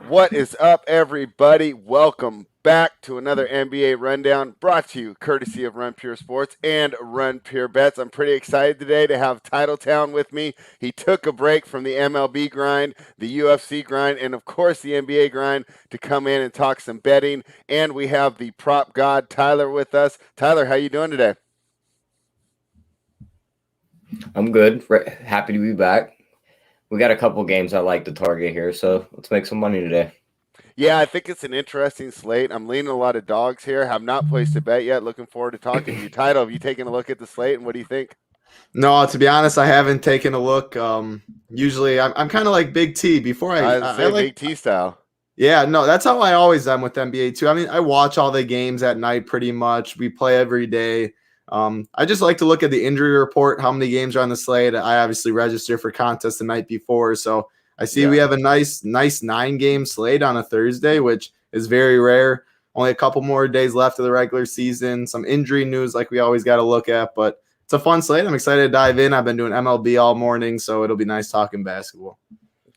What is up, everybody? Welcome back to another NBA Rundown brought to you courtesy of Run Pure Sports and Run Pure Bets. I'm pretty excited today to have Titletown with me. He took a break from the MLB grind, the UFC grind, and of course the NBA grind to come in and talk some betting. And we have the prop god Tyler with us. Tyler, how you doing today? I'm good. Happy to be back. We got a couple games I like to target here, so let's make some money today. Yeah, I think it's an interesting slate. I'm leaning a lot of dogs here. Have not placed a bet yet. Looking forward to talking to you. Title, have you taken a look at the slate and what do you think? No, to be honest, I haven't taken a look. Usually, I'm kind of like Big T. Before I say like, Big T style. yeah, no, that's how I always am with NBA too. I mean, I watch all the games at night pretty much. We play every day. I just like to look at the injury report, how many games are on the slate. I obviously register for contests the night before, so I see we have a nice 9-game slate on a Thursday, which is very rare. Only a couple more days left of the regular season. Some injury news like we always got to look at, but it's a fun slate. I'm excited to dive in. I've been doing MLB all morning, so it'll be nice talking basketball.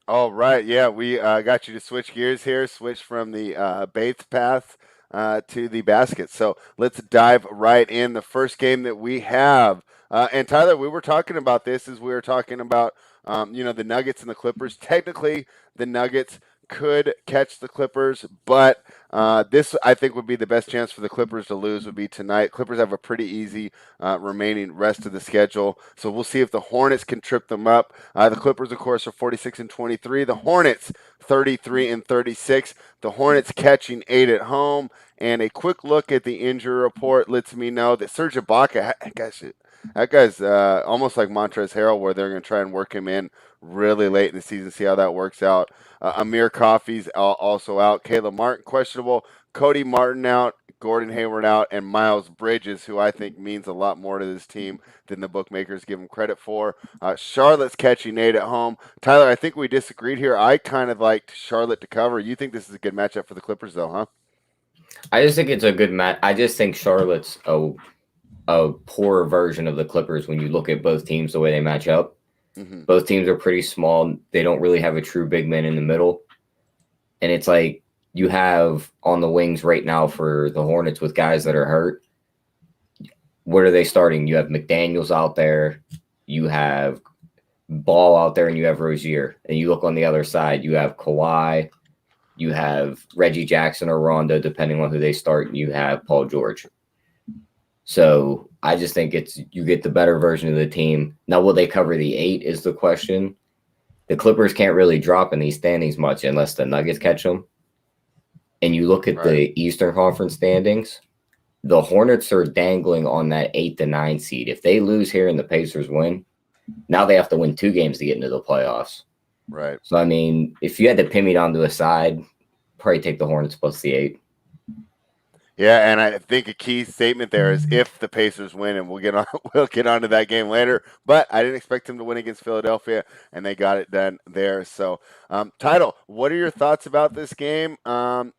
All right. Yeah, we got you to switch gears here, switch from the base path to the basket. So let's dive right in. The first game that we have, and Tyler, we were talking about this as we were talking about, the Nuggets and the Clippers. Technically, the Nuggets could catch the Clippers, but this I think would be the best chance for the Clippers to lose would be tonight. Clippers have a pretty easy remaining rest of the schedule, so we'll see if the Hornets can trip them up. The Clippers, of course, are 46-23. The Hornets 33-36. The Hornets catching 8 at home. And a quick look at the injury report lets me know that Serge Ibaka, gosh, that guy's almost like Montrezl Harrell, where they're going to try and work him in really late in the season, see how that works out. Amir Coffey's also out. Caleb Martin questionable. Cody Martin out. Gordon Hayward out. And Miles Bridges, who I think means a lot more to this team than the bookmakers give him credit for. Charlotte's catching 8 at home. Tyler, I think we disagreed here. I kind of liked Charlotte to cover. You think this is a good matchup for the Clippers, though, huh? I just think it's a good match. I just think Charlotte's a poor version of the Clippers when you look at both teams the way they match up. Mm-hmm. Both teams are pretty small. They don't really have a true big man in the middle. And it's like you have on the wings right now for the Hornets with guys that are hurt. What are they starting? You have McDaniels out there. You have Ball out there, and you have Rozier. And you look on the other side, you have Kawhi. You have Reggie Jackson or Rondo, depending on who they start, and you have Paul George. So I just think you get the better version of the team. Now, will they cover the 8 is the question. The Clippers can't really drop in these standings much unless the Nuggets catch them. And you look at the Eastern Conference standings, the Hornets are dangling on that 8 to 9 seed. If they lose here and the Pacers win, now they have to win 2 games to get into the playoffs. Right. So, I mean, if you had to pin me down to a side, probably take the Hornets plus the 8. Yeah, and I think a key statement there is if the Pacers win, and we'll get onto that game later. But I didn't expect them to win against Philadelphia, and they got it done there. So, Title, what are your thoughts about this game? And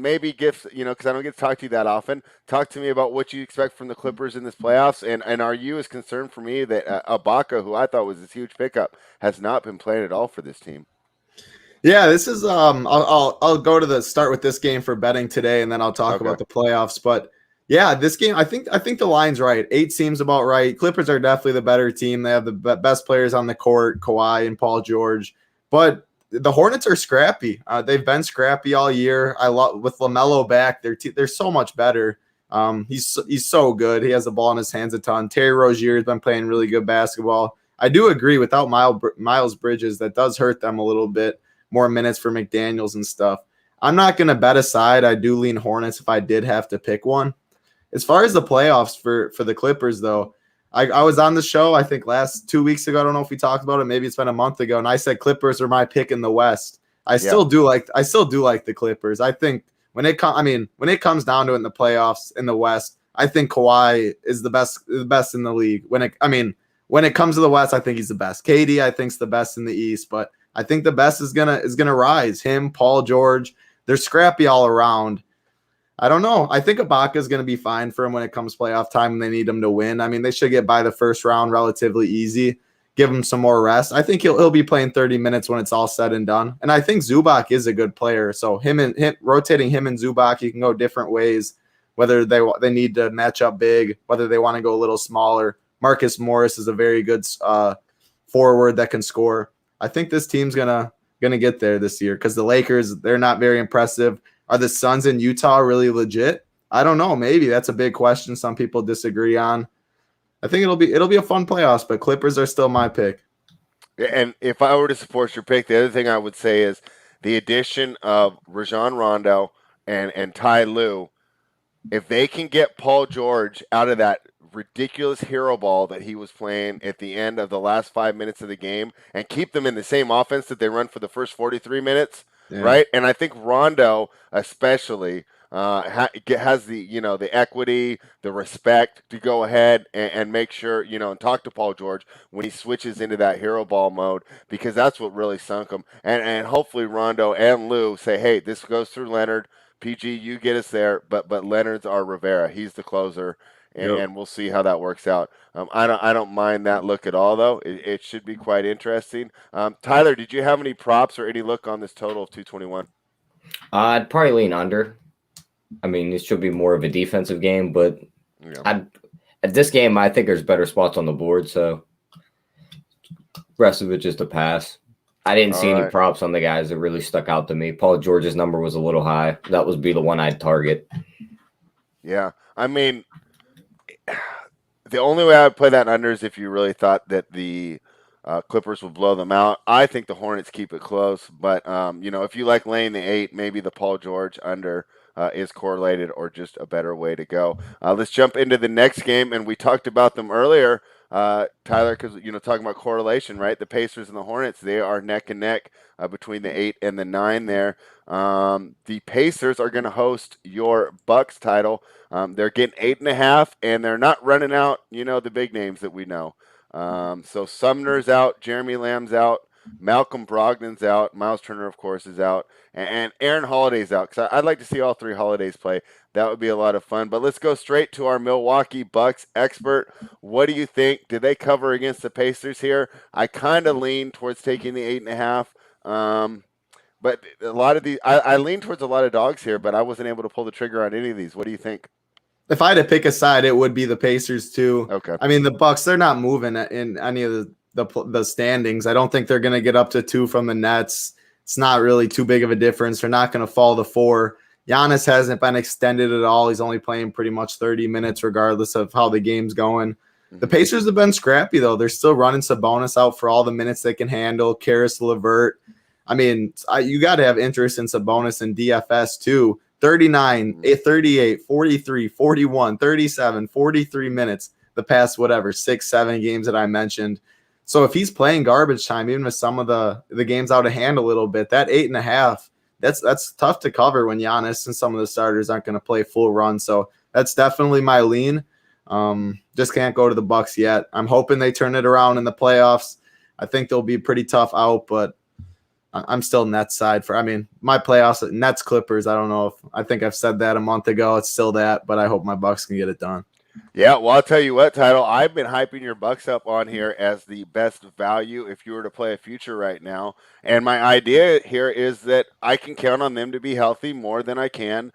maybe gifts, because I don't get to talk to you that often. Talk to me about what you expect from the Clippers in this playoffs, and are you as concerned for me that Ibaka, who I thought was this huge pickup, has not been playing at all for this team? Yeah, this is I'll go to the start with this game for betting today, and then I'll talk about the playoffs. But yeah, this game I think the line's right. 8 seems about right. Clippers are definitely the better team. They have the best players on the court, Kawhi and Paul George. But the Hornets are scrappy. They've been scrappy all year. I love with LaMelo back. They're so much better. He's so good. He has the ball in his hands a ton. Terry Rozier has been playing really good basketball. I do agree. Without Miles Bridges, that does hurt them a little bit. More minutes for McDaniels and stuff. I'm not going to bet aside. I do lean Hornets if I did have to pick one. As far as the playoffs for the Clippers, though, I was on the show, I think, last 2 weeks ago. I don't know if we talked about it. Maybe it's been a month ago. And I said Clippers are my pick in the West. I still do like the Clippers. I think when it comes down to it in the playoffs in the West, I think Kawhi is the best in the league. When it comes to the West, I think he's the best. KD, I think, is the best in the East, but I think the best is gonna rise. Him, Paul George, they're scrappy all around. I don't know. I think Ibaka is gonna be fine for him when it comes playoff time and they need him to win. I mean, they should get by the first round relatively easy. give him some more rest. I think he'll be playing 30 minutes when it's all said and done. And I think Zubac is a good player. So rotating him and Zubac, you can go different ways, whether they need to match up big, whether they want to go a little smaller. Marcus Morris is a very good forward that can score. I think this team's gonna get there this year because the Lakers, they're not very impressive. Are the Suns in Utah really legit? I don't know. Maybe that's a big question. Some people disagree on. I think it'll be a fun playoffs, but Clippers are still my pick. And if I were to support your pick, the other thing I would say is the addition of Rajon Rondo and Ty Lue. If they can get Paul George out of that ridiculous hero ball that he was playing at the end of the last 5 minutes of the game and keep them in the same offense that they run for the first 43 minutes, right? And I think Rondo especially has the equity, the respect to go ahead and make sure, and talk to Paul George when he switches into that hero ball mode, because that's what really sunk him. And hopefully Rondo and Lou say, hey, this goes through Leonard. PG, you get us there, but Leonard's our Rivera. He's the closer, and we'll see how that works out. I don't mind that look at all, though. It should be quite interesting. Tyler, did you have any props or any look on this total of 221? I'd probably lean under. I mean, this should be more of a defensive game, but at this game, I think there's better spots on the board, so rest of it just a pass. I didn't see any props on the guys that really stuck out to me. Paul George's number was a little high. That would be the one I'd target. Yeah, I mean, the only way I would play that under is if you really thought that the Clippers would blow them out. I think the Hornets keep it close, but if you like laying the 8, maybe the Paul George under is correlated or just a better way to go. Let's jump into the next game, and we talked about them earlier, Tyler, because talking about correlation, right? The Pacers and the Hornets, they are neck and neck between the 8 and the 9 there. The Pacers are going to host your Bucks title. They're getting 8.5, and they're not running out, the big names that we know. So Sumner's out, Jeremy Lamb's out, Malcolm Brogdon's out, Miles Turner, of course, is out, and Aaron Holiday's out, because I'd like to see all 3 Holidays play. That would be a lot of fun. But let's go straight to our Milwaukee Bucks expert. What do you think? Did they cover against the Pacers here? I kind of lean towards taking the 8.5. But a lot of these, I lean towards a lot of dogs here, but I wasn't able to pull the trigger on any of these. What do you think? If I had to pick a side, it would be the Pacers too. Okay. I mean, the Bucks, they're not moving in any of the standings. I don't think they're going to get up to 2 from the Nets. It's not really too big of a difference. They're not going to fall to 4. Giannis hasn't been extended at all. He's only playing pretty much 30 minutes regardless of how the game's going. The Pacers have been scrappy, though. They're still running Sabonis out for all the minutes they can handle. Karis LeVert. I mean, you got to have interest in Sabonis and DFS, too. 39, 38, 43, 41, 37, 43 minutes the past, 6-7 games that I mentioned. So if he's playing garbage time, even with some of the games out of hand a little bit, that 8.5, that's tough to cover when Giannis and some of the starters aren't going to play full run. So that's definitely my lean. Just can't go to the Bucks yet. I'm hoping they turn it around in the playoffs. I think they'll be pretty tough out, but I'm still Nets side my playoffs, Nets Clippers. I think I've said that a month ago. It's still that, but I hope my Bucks can get it done. Yeah, well, I'll tell you what, Title, I've been hyping your Bucks up on here as the best value if you were to play a future right now. And my idea here is that I can count on them to be healthy more than I can,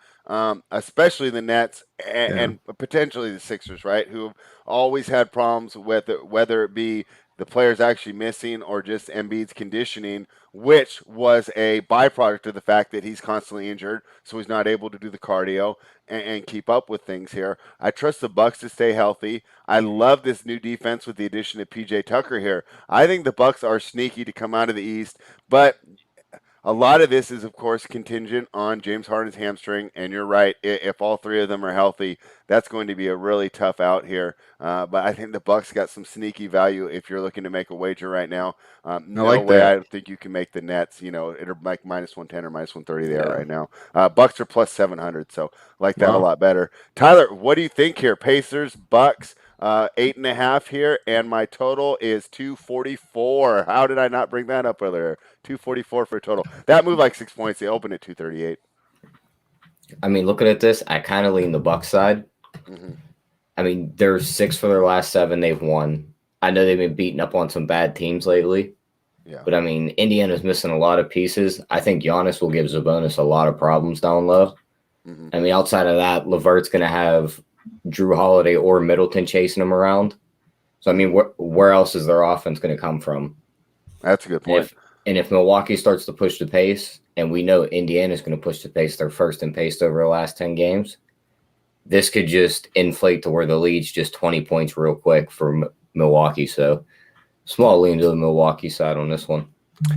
especially the Nets and potentially the Sixers, right, who have always had problems with it, whether it be the players actually missing or just Embiid's conditioning, which was a byproduct of the fact that he's constantly injured, so he's not able to do the cardio and keep up with things here. I trust the Bucks to stay healthy. I love this new defense with the addition of PJ Tucker here. I think the Bucks are sneaky to come out of the East, but a lot of this is, of course, contingent on James Harden's hamstring, and you're right. If all 3 of them are healthy, that's going to be a really tough out here. But I think the Bucks got some sneaky value if you're looking to make a wager right now. I think you can make the Nets. It'll like minus 110 or minus 130 there right now. Bucks are plus 700, so like that a lot better. Tyler, what do you think here? Pacers, Bucks. 8.5 here, and my total is 244. How did I not bring that up earlier? 244 for a total. That moved like 6 points. They opened at 238. I mean, looking at this, I kind of lean the Bucks side. I mean, they're 6 for their last 7. They've won. I know they've been beating up on some bad teams lately. Yeah. But, I mean, Indiana's missing a lot of pieces. I think Giannis will give Sabonis a lot of problems down low. Mm-hmm. I mean, outside of that, LeVert's going to have Drew Holiday or Middleton chasing him around. So, I mean, where else is their offense going to come from? That's a good point. If Milwaukee starts to push the pace, and we know Indiana's going to push the pace, they're first in pace over the last 10 games, this could just inflate to where the lead's just 20 points real quick for Milwaukee. So, small lean to the Milwaukee side on this one.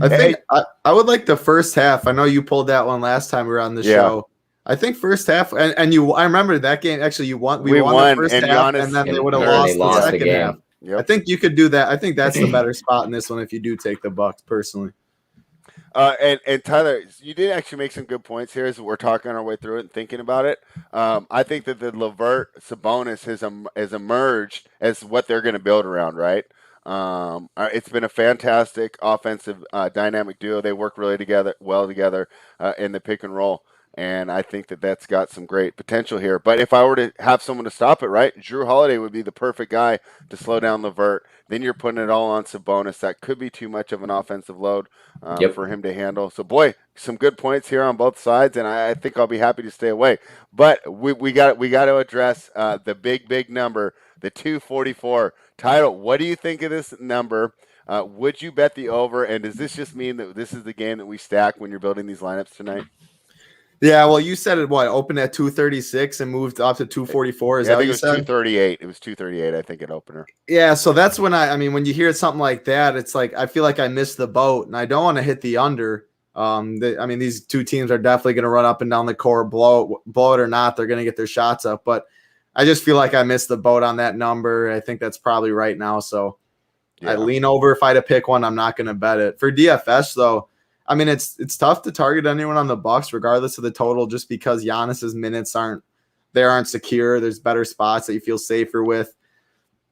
I think I would like the first half. I know you pulled that one last time we were on the show. I think first half, and I remember that game. Actually, we won the first half, and then they would have lost the second half. Yep. I think you could do that. I think that's the better spot in this one if you do take the Bucks personally. And Tyler, you did actually make some good points here as we're talking our way through it and thinking about it. I think that the LeVert Sabonis has emerged as what they're going to build around, right? It's been a fantastic offensive dynamic duo. They work really well together in the pick and roll. And I think that that's got some great potential here. But if I were to have someone to stop it, right, Drew Holiday would be the perfect guy to slow down LeVert. Then you're putting it all on Sabonis. That could be too much of an offensive load for him to handle. So, boy, some good points here on both sides, and I think I'll be happy to stay away. But we got to address the big number, the 244. Title, what do you think of this number? Would you bet the over? And does this just mean that this is the game that we stack when you're building these lineups tonight? Yeah, well, you said it, opened at 236 and moved up to 244. Is that what you said? It was 238. It was 238, I think, at opener. Yeah, so that's when when you hear something like that, it's like I feel like I missed the boat, and I don't want to hit the under. These two teams are definitely going to run up and down the court, blow it or not, they're going to get their shots up. But I just feel like I missed the boat on that number. I think that's probably right now. So I lean over. If I had to pick one, I'm not going to bet it. For DFS, though, it's tough to target anyone on the Bucks, regardless of the total, just because Giannis's minutes aren't secure. There's better spots that you feel safer with.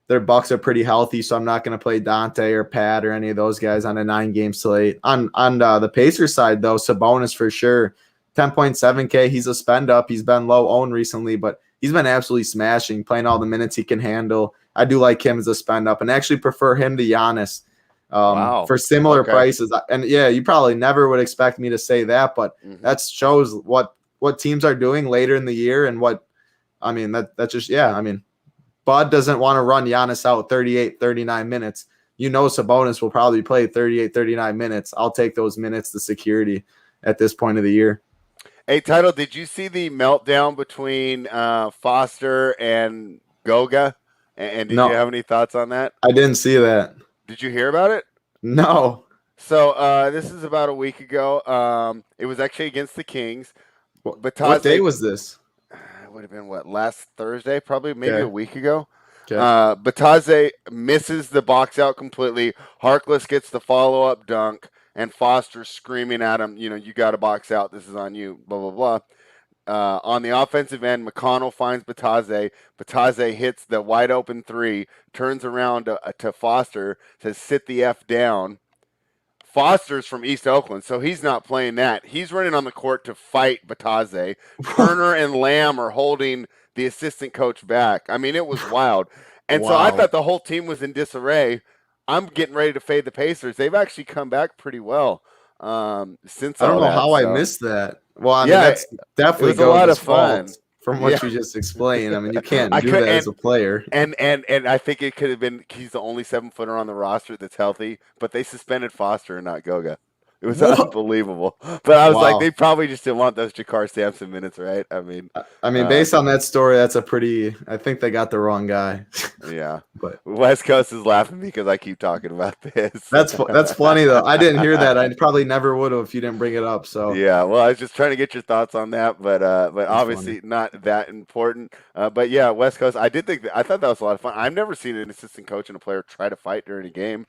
Their Bucks are pretty healthy, so I'm not going to play Dante or Pat or any of those guys on a 9-game slate. On the Pacers side, though, Sabonis for sure, 10.7K. He's a spend up. He's been low owned recently, but he's been absolutely smashing, playing all the minutes he can handle. I do like him as a spend up, and actually prefer him to Giannis. For similar prices. And you probably never would expect me to say that, but that shows what teams are doing later in the year. And Bud doesn't want to run Giannis out 38, 39 minutes. Sabonis will probably play 38, 39 minutes. I'll take those minutes, the security at this point of the year. Hey, Title, did you see the meltdown between Foster and Goga? And did you have any thoughts on that? I didn't see that. Did you hear about it? No. So this is about a week ago. It was actually against the Kings. What day was this? It would have been last Thursday, probably maybe a week ago. Okay. Bataze misses the box out completely. Harkless gets the follow-up dunk, and Foster screaming at him, you got to box out. This is on you, blah, blah, blah. On the offensive end, McConnell finds Bataze. Bataze hits the wide open three, turns around to Foster, says, sit the F down. Foster's from East Oakland, so he's not playing that. He's running on the court to fight Bataze. Turner and Lamb are holding the assistant coach back. It was wild. And so I thought the whole team was in disarray. I'm getting ready to fade the Pacers. They've actually come back pretty well since I don't know how I missed that. Well, that's definitely a lot of fun from what you just explained. You can't do that as a player. And I think it could have been he's the only 7-footer on the roster that's healthy, but they suspended Foster and not Goga. It was unbelievable. But I was like, they probably just didn't want those Jakar Sampson minutes, right? Based on that story, I think they got the wrong guy. Yeah. But West Coast is laughing because I keep talking about this. That's funny, though. I didn't hear that. I probably never would have if you didn't bring it up. So yeah, well, I was just trying to get your thoughts on that, but obviously not that important. But yeah, West Coast, I thought that was a lot of fun. I've never seen an assistant coach and a player try to fight during a game.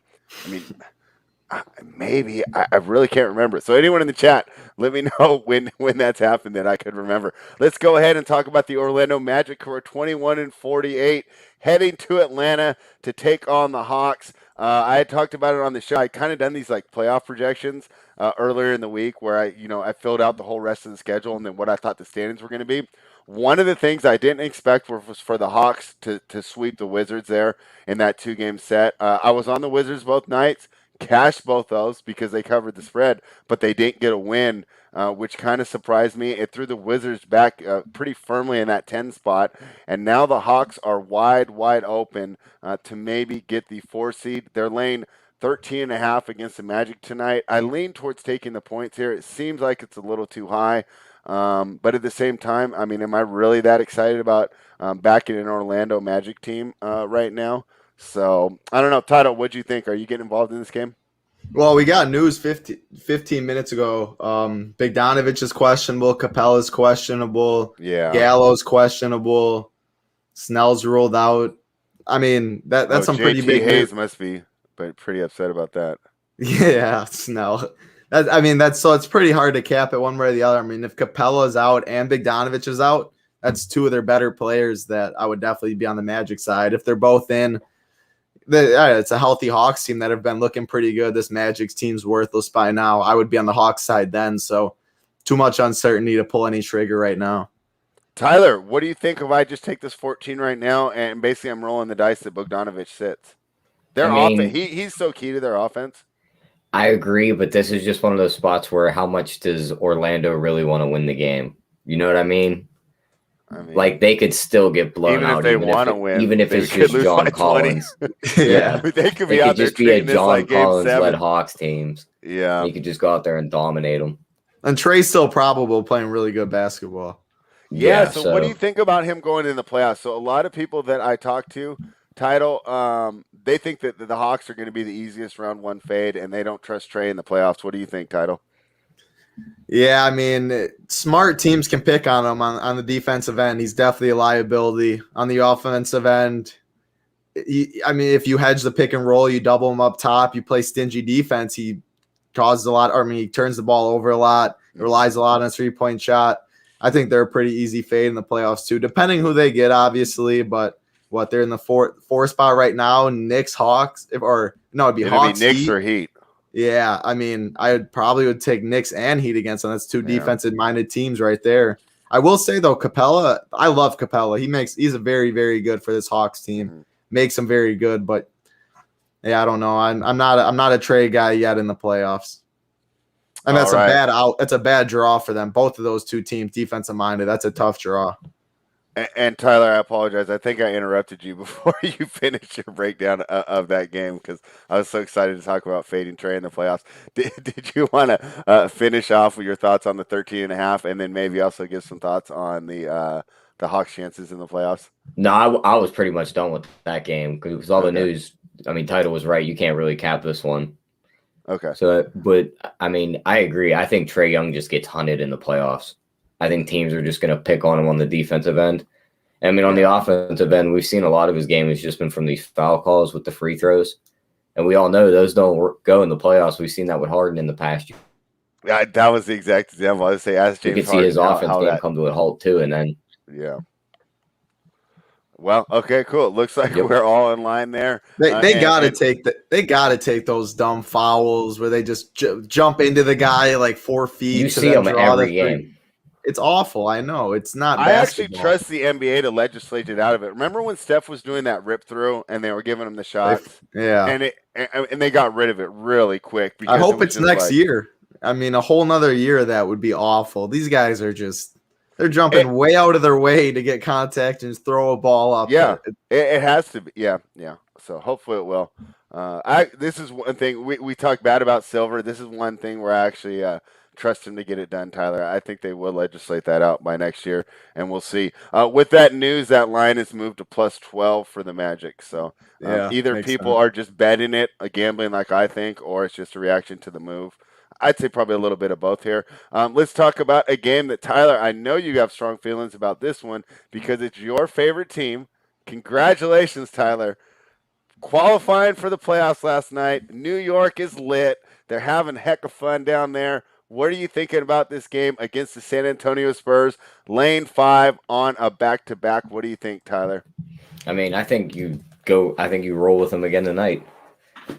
Maybe I really can't remember. So anyone in the chat, let me know when that's happened that I could remember. Let's go ahead and talk about the Orlando Magic, who are 21-48, heading to Atlanta to take on the Hawks. I had talked about it on the show. I kind of done these like playoff projections earlier in the week where I filled out the whole rest of the schedule and then what I thought the standings were going to be. One of the things I didn't expect was for the Hawks to sweep the Wizards there in that 2-game set. I was on the Wizards both nights, cashed both those because they covered the spread, but they didn't get a win, which kind of surprised me. It threw the Wizards back pretty firmly in that 10 spot, and now the Hawks are wide open to maybe get the 4 seed. They're laying 13.5 against the Magic tonight. I lean towards taking the points here. It seems like it's a little too high. But at the same time, I mean, am I really that excited about backing an Orlando Magic team right now? So I don't know. Tyler, what'd you think? Are you getting involved in this game? Well, we got news 15 minutes ago. Bogdanovic is questionable. Capella's questionable. Yeah. Gallo's questionable. Snell's ruled out. I mean, that's some pretty big Hayes news. must be pretty upset about that. Yeah, Snell. So it's pretty hard to cap it one way or the other. I mean, if Capella's out and Bogdanovic is out, that's two of their better players that I would definitely be on the Magic side. If they're both in, it's a healthy Hawks team that have been looking pretty good. This Magic's team's worthless by now. I would be on the Hawks side then. So too much uncertainty to pull any trigger right now. Tyler, what do you think if I just take this 14 right now and basically I'm rolling the dice that Bogdanovic sits? Offense, he's so key to their offense. I agree, but this is just one of those spots where how much does Orlando really want to win the game? You know what I mean? Like they could still get blown out, even if it's just John Collins. Yeah, they could be out there just be a John like Collins-led Hawks teams. Yeah, you could just go out there and dominate them. And Trey's still probable playing really good basketball. Yeah. So what do you think about him going in the playoffs? So a lot of people that I talk to, they think that the Hawks are going to be the easiest round one fade, and they don't trust Trey in the playoffs. What do you think, Title? Yeah, I mean, smart teams can pick on him on the defensive end. He's definitely a liability. On the offensive end, if you hedge the pick and roll, you double him up top, you play stingy defense, he causes a lot. He turns the ball over a lot, relies a lot on a 3-point shot. I think they're a pretty easy fade in the playoffs too, depending who they get, obviously. But they're in the four spot right now. Knicks, Hawks, it'd be Hawks. Knicks Heat. Or Heat. Yeah, I mean, I would take Knicks and Heat against them. That's two defensive-minded teams right there. I will say though, Capella, I love Capella. He's a very, very good for this Hawks team. Mm-hmm. Makes him very good, but yeah, I don't know. I'm not a trade guy yet in the playoffs. And that's That's a bad draw for them. Both of those two teams, defensive-minded. That's a tough draw. And Tyler, I apologize. I think I interrupted you before you finished your breakdown of that game because I was so excited to talk about fading Trey in the playoffs. Did you want to finish off with your thoughts on the 13.5 and then maybe also give some thoughts on the Hawks' chances in the playoffs? No, I was pretty much done with that game because all the news. I mean, Title was right. You can't really cap this one. Okay. So, but I mean, I agree. I think Trae Young just gets hunted in the playoffs. I think teams are just going to pick on him on the defensive end. I mean, on the offensive end, we've seen a lot of his game has just been from these foul calls with the free throws. And we all know those don't go in the playoffs. We've seen that with Harden in the past year. Yeah, that was the exact example. I would say, ask James. You can see his offense game come to a halt, too. And then. Yeah. Well, okay, cool. It looks like we're all in line there. They gotta take those dumb fouls where they just jump into the guy like 4 feet. You see them every game. It's awful. I know. It's not I basketball. actually trust the NBA to legislate it out of it. Remember when Steph was doing that rip through and they were giving him the shots? Yeah. And they got rid of it really quick. I hope it's next year. I mean, a whole nother year of that would be awful. These guys are they're jumping way out of their way to get contact and throw a ball up. Yeah, it has to be. Yeah. So hopefully it will. This is one thing we talk bad about Silver. This is one thing where I actually trust him to get it done, Tyler. I think they will legislate that out by next year, and we'll see. With that news, that line has moved to +12 for the Magic. So either people are just betting it, gambling like I think, or it's just a reaction to the move. I'd say probably a little bit of both here. Let's talk about a game that, Tyler, I know you have strong feelings about this one because it's your favorite team. Congratulations, Tyler. Qualifying for the playoffs last night. New York is lit. They're having heck of fun down there. What are you thinking about this game against the San Antonio Spurs? Lane 5 on a back-to-back. What do you think, Tyler? I mean, I think you roll with them again tonight.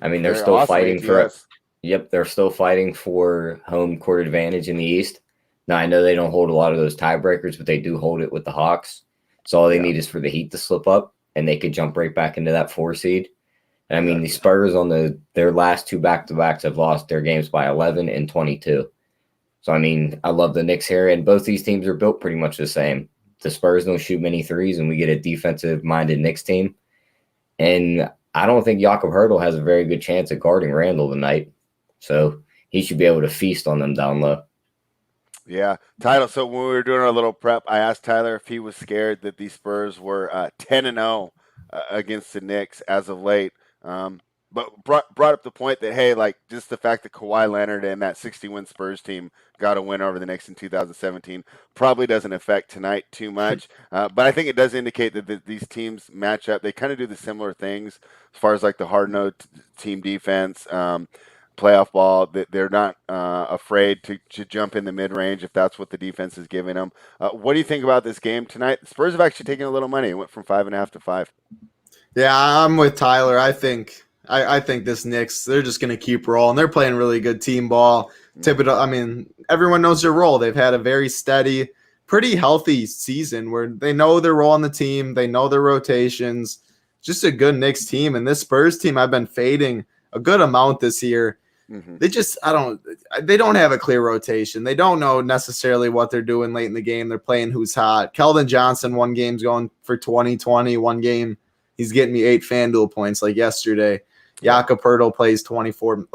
I mean, they're Very still awesome fighting for ATS. Yep, they're still fighting for home court advantage in the East. Now, I know they don't hold a lot of those tiebreakers, but they do hold it with the Hawks. So all they need is for the Heat to slip up, and they could jump right back into that 4 seed. And I mean, the Spurs on their last 2 back-to-backs have lost their games by 11 and 22. So, I mean, I love the Knicks here, and both these teams are built pretty much the same. The Spurs don't shoot many threes, and we get a defensive-minded Knicks team. And I don't think Jakob Hurtle has a very good chance at guarding Randall tonight. So he should be able to feast on them down low. Yeah. Tyler, so when we were doing our little prep, I asked Tyler if he was scared that the Spurs were 10-0 against the Knicks as of late. But brought up the point that, hey, like just the fact that Kawhi Leonard and that 60-win Spurs team got a win over the Knicks in 2017 probably doesn't affect tonight too much. But I think it does indicate that these teams match up. They kind of do the similar things as far as like the hard-nosed team defense, playoff ball, that they're not afraid to jump in the mid-range if that's what the defense is giving them. What do you think about this game tonight? The Spurs have actually taken a little money. It went from 5.5 to 5. Yeah, I'm with Tyler. I think this Knicks, they're just going to keep rolling. They're playing really good team ball. Thibodeau, I mean, everyone knows their role. They've had a very steady, pretty healthy season where they know their role on the team. They know their rotations. Just a good Knicks team. And this Spurs team, I've been fading a good amount this year. They just, they don't have a clear rotation. They don't know necessarily what they're doing late in the game. They're playing who's hot. Keldon Johnson, one game's going for 20-20. One game, he's getting me 8 FanDuel points like yesterday. Jakob Poeltl plays 24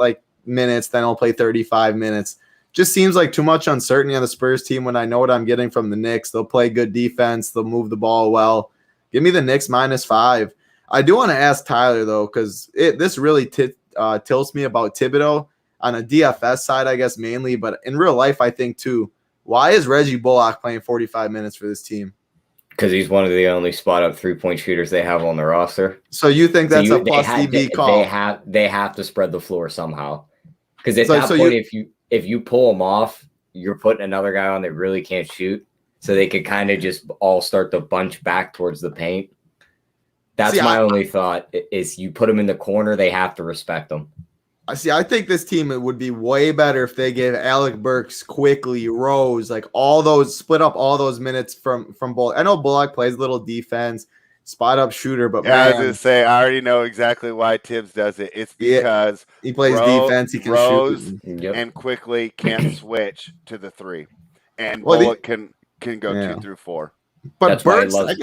minutes, then he'll play 35 minutes. Just seems like too much uncertainty on the Spurs team when I know what I'm getting from the Knicks. They'll play good defense. They'll move the ball well. Give me the Knicks -5. I do want to ask Tyler, though, because this really tilts me about Thibodeau on a DFS side, I guess, mainly. But in real life, I think, too, why is Reggie Bullock playing 45 minutes for this team? Because he's one of the only spot-up three-point shooters they have on their roster. So you think that's a plus DB call? They have to spread the floor somehow. Because at that point, if you pull them off, you're putting another guy on that really can't shoot. So they could kind of just all start to bunch back towards the paint. That's my only thought, is you put them in the corner, they have to respect them. I think this team would be way better if they gave Alec Burks, Quickly, Rose, like all those, split up all those minutes from Bullock. I know Bullock plays a little defense, spot up shooter, but I was gonna say I already know exactly why Tibbs does it. It's because he plays defense, he can Rose shoot, and Quickly can't switch to the 3, and Bullock can go 2 through 4. But that's Burks, why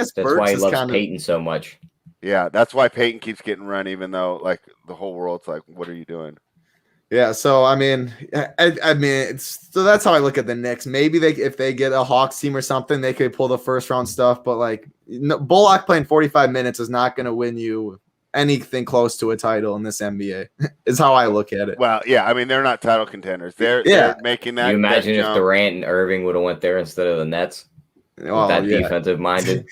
he loves Peyton so much. Yeah, that's why Peyton keeps getting run, even though like the whole world's like, "What are you doing?" Yeah, so I mean, so that's how I look at the Knicks. Maybe if they get a Hawks team or something, they could pull the first round stuff. But like Bullock playing 45 minutes is not going to win you anything close to a title in this NBA. Is how I look at it. Well, yeah, I mean they're not title contenders. They're making that. Can you imagine if jump. Durant and Irving would have went there instead of the Nets? Defensive minded.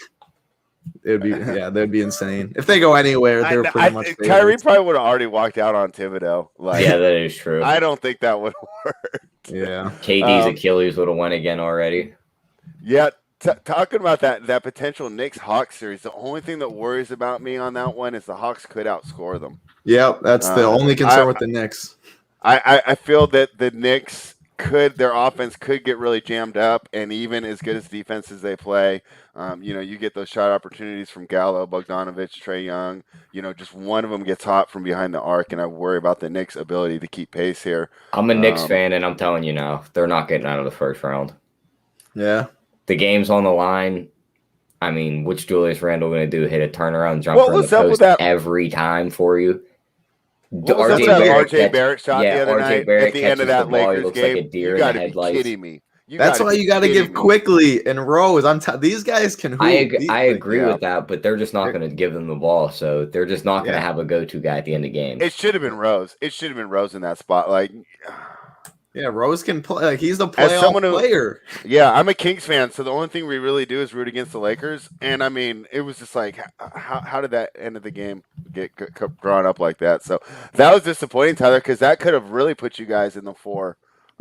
They'd be insane. If they go anywhere, they're pretty much favorites. Kyrie probably would have already walked out on Thibodeau. Like, yeah, that is true. I don't think that would have worked. Yeah. KD's Achilles would have won again already. Yeah, talking about that potential Knicks-Hawks series, the only thing that worries about me on that one is the Hawks could outscore them. Yep, that's the only concern with the Knicks. I feel that the Knicks their offense could get really jammed up, and even as good as defense as they play, you get those shot opportunities from Gallo, Bogdanovich, Trae Young. Just one of them gets hot from behind the arc, and I worry about the Knicks' ability to keep pace here. I'm a Knicks fan, and I'm telling you now, they're not getting out of the first round. Yeah. The game's on the line. I mean, what's Julius Randle going to do? Hit a turnaround jumper in the post every time for you? RJ Barrett shot the other night Barrett at the end of that Lakers game. Like a deer You got to in the be headlights. kidding me. That's why you got to give Quickly and Rose. These guys can hoop. I agree with that, but they're just not going to give them the ball, so they're just not going to have a go-to guy at the end of the game. It should have been Rose. It should have been Rose in that spot. Like, yeah, Rose can play. Like he's the player. Yeah, I'm a Kings fan, so the only thing we really do is root against the Lakers. And I mean, it was just like, how did that end of the game get drawn up like that? So that was disappointing, Tyler, because that could have really put you guys in the 4.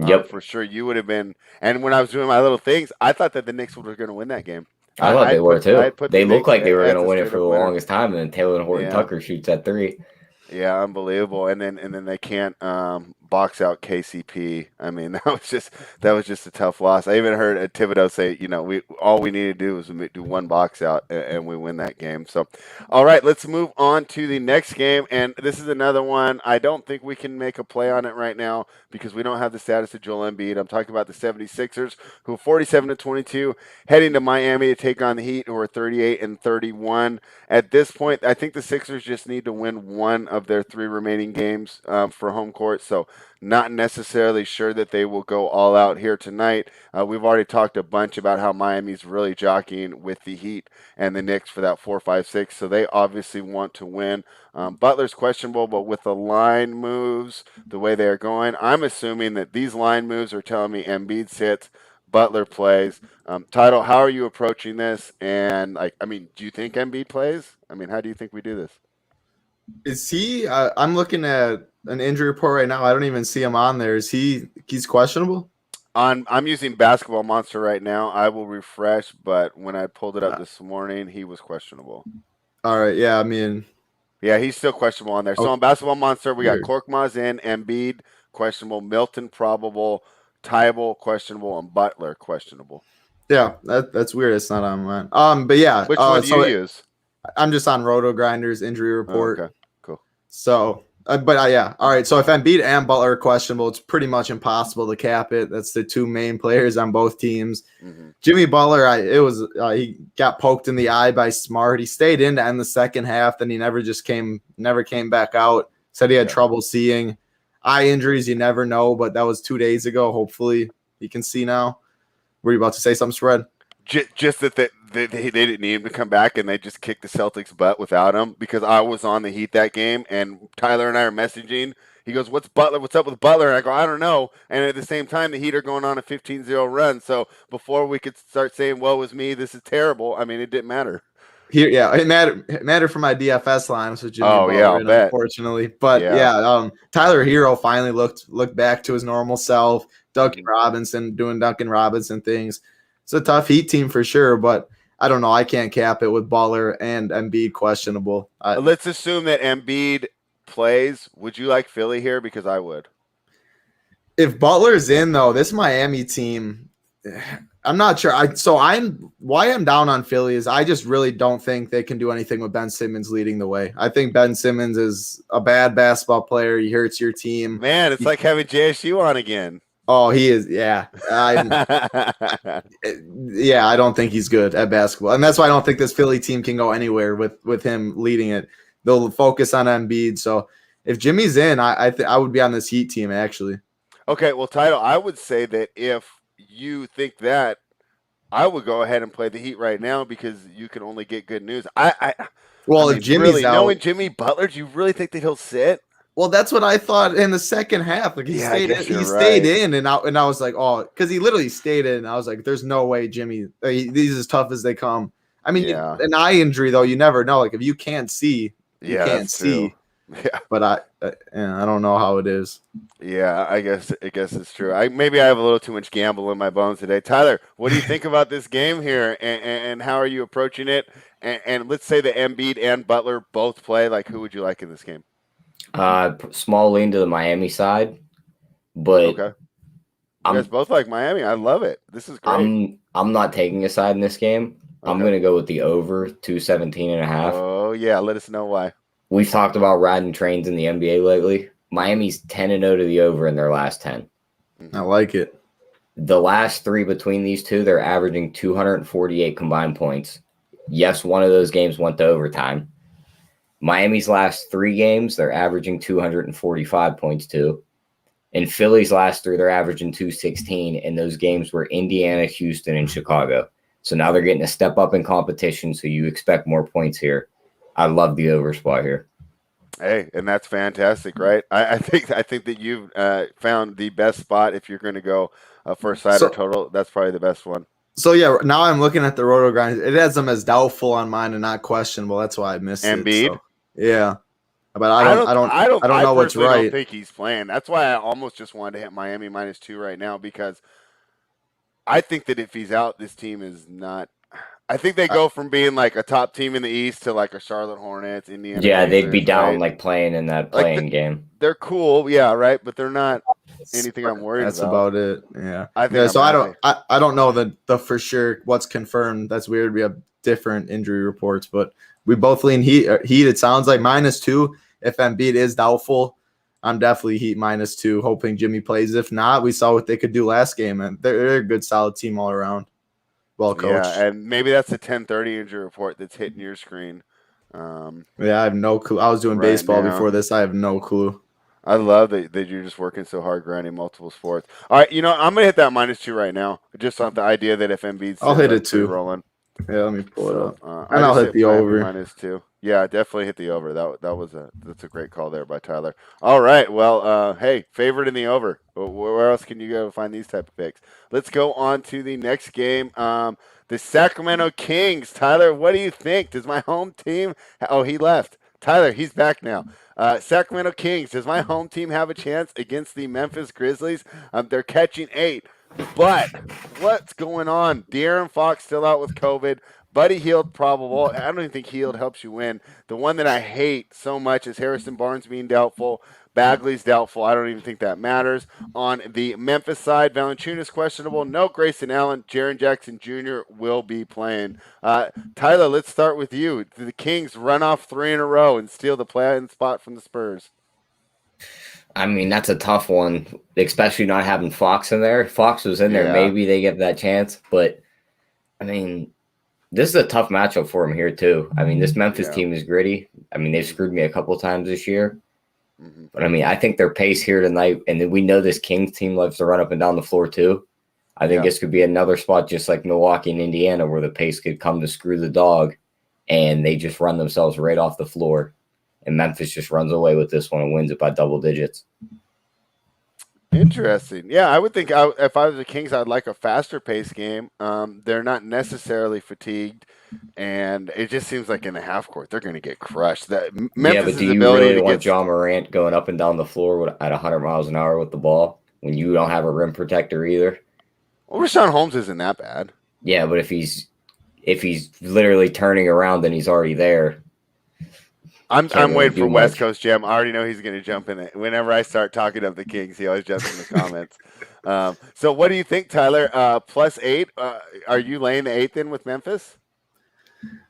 Yep, for sure. You would have been. And when I was doing my little things, I thought that the Knicks were going to win that game. I thought they were too. They looked like they were going to win it for the longest time, and then Taylor Horton Tucker shoots at 3. Yeah, unbelievable. And then they can't box out KCP. I mean, that was just a tough loss. I even heard Thibodeau say, we all we need to do is do one box out and we win that game. So, all right, let's move on to the next game. And this is another one. I don't think we can make a play on it right now because we don't have the status of Joel Embiid. I'm talking about the 76ers, who are 47-22, heading to Miami to take on the Heat, who are 38-31. At this point, I think the Sixers just need to win one of their 3 remaining games for home court. So, not necessarily sure that they will go all out here tonight. We've already talked a bunch about how Miami's really jockeying with the Heat and the Knicks for that 4-5-6. So, they obviously want to win. Butler's questionable, but with the line moves the way they are going, I'm assuming that these line moves are telling me Embiid sits, Butler plays. Title, how are you approaching this? And do you think Embiid plays? How do you think we do this? Is he? I'm looking at an injury report right now. I don't even see him on there. He's questionable? I'm using Basketball Monster right now. I will refresh, but when I pulled it up this morning, he was questionable. All right. Yeah. Yeah, he's still questionable on there. So on Basketball Monster, we got Korkmaz in, Embiid questionable, Milton probable, Tybal questionable, and Butler questionable. Yeah, that's weird. It's not on mine. But yeah. Which one do you use? I'm just on Roto Grinders injury report. Oh, okay, cool. So, yeah. All right. So if Embiid and Butler are questionable, it's pretty much impossible to cap it. That's the 2 main players on both teams. Mm-hmm. Jimmy Butler, he got poked in the eye by Smart. He stayed in to end the second half, then he never came back out. Said he had trouble seeing. Eye injuries, you never know, but that was 2 days ago. Hopefully he can see now. Were you about to say something, Spread? Just that they didn't need him to come back, and they just kicked the Celtics' butt without him, because I was on the Heat that game, and Tyler and I are messaging. He goes, "What's Butler? What's up with Butler?" And I go, "I don't know." And at the same time, the Heat are going on a 15-0 run. So before we could start saying, "Woe is me, this is terrible," it didn't matter. Here, yeah, it mattered for my DFS lines with Jimmy Butler, unfortunately. But Tyler Hero finally looked back to his normal self. Duncan Robinson doing Duncan Robinson things. It's a tough Heat team for sure, but I don't know. I can't cap it with Butler and Embiid questionable. Let's assume that Embiid plays. Would you like Philly here? Because I would. If Butler's in, though, this Miami team, I'm not sure. Why I'm down on Philly is I just really don't think they can do anything with Ben Simmons leading the way. I think Ben Simmons is a bad basketball player. He hurts your team. Man, it's like having JSU on again. Oh, he is. Yeah. Yeah, I don't think he's good at basketball. And that's why I don't think this Philly team can go anywhere with him leading it. They'll focus on Embiid. So if Jimmy's in, I would be on this Heat team, actually. Okay, well, Title, I would say that if you think that, I would go ahead and play the Heat right now because you can only get good news. If Jimmy's out, knowing Jimmy Butler, do you really think that he'll sit? Well, that's what I thought in the second half. Like he stayed in, and I was like, oh, because he literally stayed in. I was like, there's no way Jimmy. These as tough as they come. An eye injury though, you never know. Like if you can't see, you can't see. Yeah, but I don't know how it is. Yeah, I guess it's true. Maybe I have a little too much gamble in my bones today. Tyler, what do you think about this game here, and how are you approaching it? And let's say that Embiid and Butler both play. Like, who would you like in this game? Small lean to the Miami side, but okay. You guys both like Miami. I love it. This is great. I'm not taking a side in this game. Okay. I'm going to go with the over 217.5. Oh yeah, let us know why. We've talked about riding trains in the NBA lately. Miami's 10-0 to the over in their last 10. I like it. The last 3 between these two, they're averaging 248 combined points. Yes, one of those games went to overtime. Miami's last 3 games, they're averaging 245 points too. In Philly's last 3, they're averaging 216, and those games were Indiana, Houston, and Chicago. So now they're getting a step up in competition, so you expect more points here. I love the over spot here. Hey, and that's fantastic, right? I think that you've found the best spot if you're going to go for a side or total. That's probably the best one. So yeah, now I'm looking at the Roto Grind. It has them as doubtful on mine and not questionable. That's why I missed Embiid? it. So, yeah, but I don't know what's right. I don't think he's playing. That's why I almost just wanted to hit Miami -2 right now, because I think that if he's out, this team is not. I think they go from being like a top team in the East to like a Charlotte Hornets, Indiana Yeah, they'd be Pacers, down right? like playing in that Like playing game. they're cool, yeah, right, but they're not anything I'm worried That's about. about it. Yeah. I think Yeah. I'm So happy. I don't know the for sure what's confirmed. That's weird. We have different injury reports, but we both lean Heat. Heat. It sounds like -2. If Embiid is doubtful, I'm definitely Heat -2, hoping Jimmy plays. If not, we saw what they could do last game, and they're a good, solid team all around. Well coached. Yeah, and maybe that's the 10:30 injury report that's hitting your screen. Yeah, I have no clue. I was doing Right baseball now. before this. I have no clue. I love that you're just working so hard grinding multiple sports. All right, I'm gonna hit that -2 right now, just on the idea that if Embiid I'll hit it too. rolling. Yeah, let me pull it up. And I'll hit the over. -2. Yeah, definitely hit the over. That's a great call there by Tyler. All right, well, hey, favorite in the over. Where else can you go find these type of picks? Let's go on to the next game. The Sacramento Kings. Tyler, what do you think? Does my home team? Oh, he left. Tyler, he's back now. Sacramento Kings. Does my home team have a chance against the Memphis Grizzlies? They're catching 8. But what's going on? De'Aaron Fox still out with COVID. Buddy Hield probable. I don't even think Hield helps you win. The one that I hate so much is Harrison Barnes being doubtful. Bagley's doubtful. I don't even think that matters. On the Memphis side, Valanciunas questionable. No Grayson Allen. Jaren Jackson Jr. will be playing. Tyler, let's start with you. Do the Kings run off 3 in a row and steal the play-in spot from the Spurs? I mean, that's a tough one, especially not having Fox in there. Fox was in there. Maybe they get that chance. But, I mean, this is a tough matchup for him here, too. I mean, this Memphis team is gritty. I mean, they've screwed me a couple of times this year. Mm-hmm. But, I mean, I think their pace here tonight, and then we know this Kings team loves to run up and down the floor, too. I think this could be another spot just like Milwaukee and Indiana where the pace could come to screw the dog, and they just run themselves right off the floor. And Memphis just runs away with this one and wins it by double digits. Interesting. Yeah, I would think if I was the Kings, I'd like a faster pace game. They're not necessarily fatigued, and it just seems like in the half court they're going to get crushed. But do you really want John Morant going up and down the floor at 100 miles an hour with the ball when you don't have a rim protector either? Well, Rashawn Holmes isn't that bad. Yeah, but if he's literally turning around and he's already there. I'm waiting for West Coast Jam. I already know he's going to jump in it. Whenever I start talking of the Kings, he always jumps in the comments. So what do you think, Tyler? +8. Are you laying the 8 in with Memphis?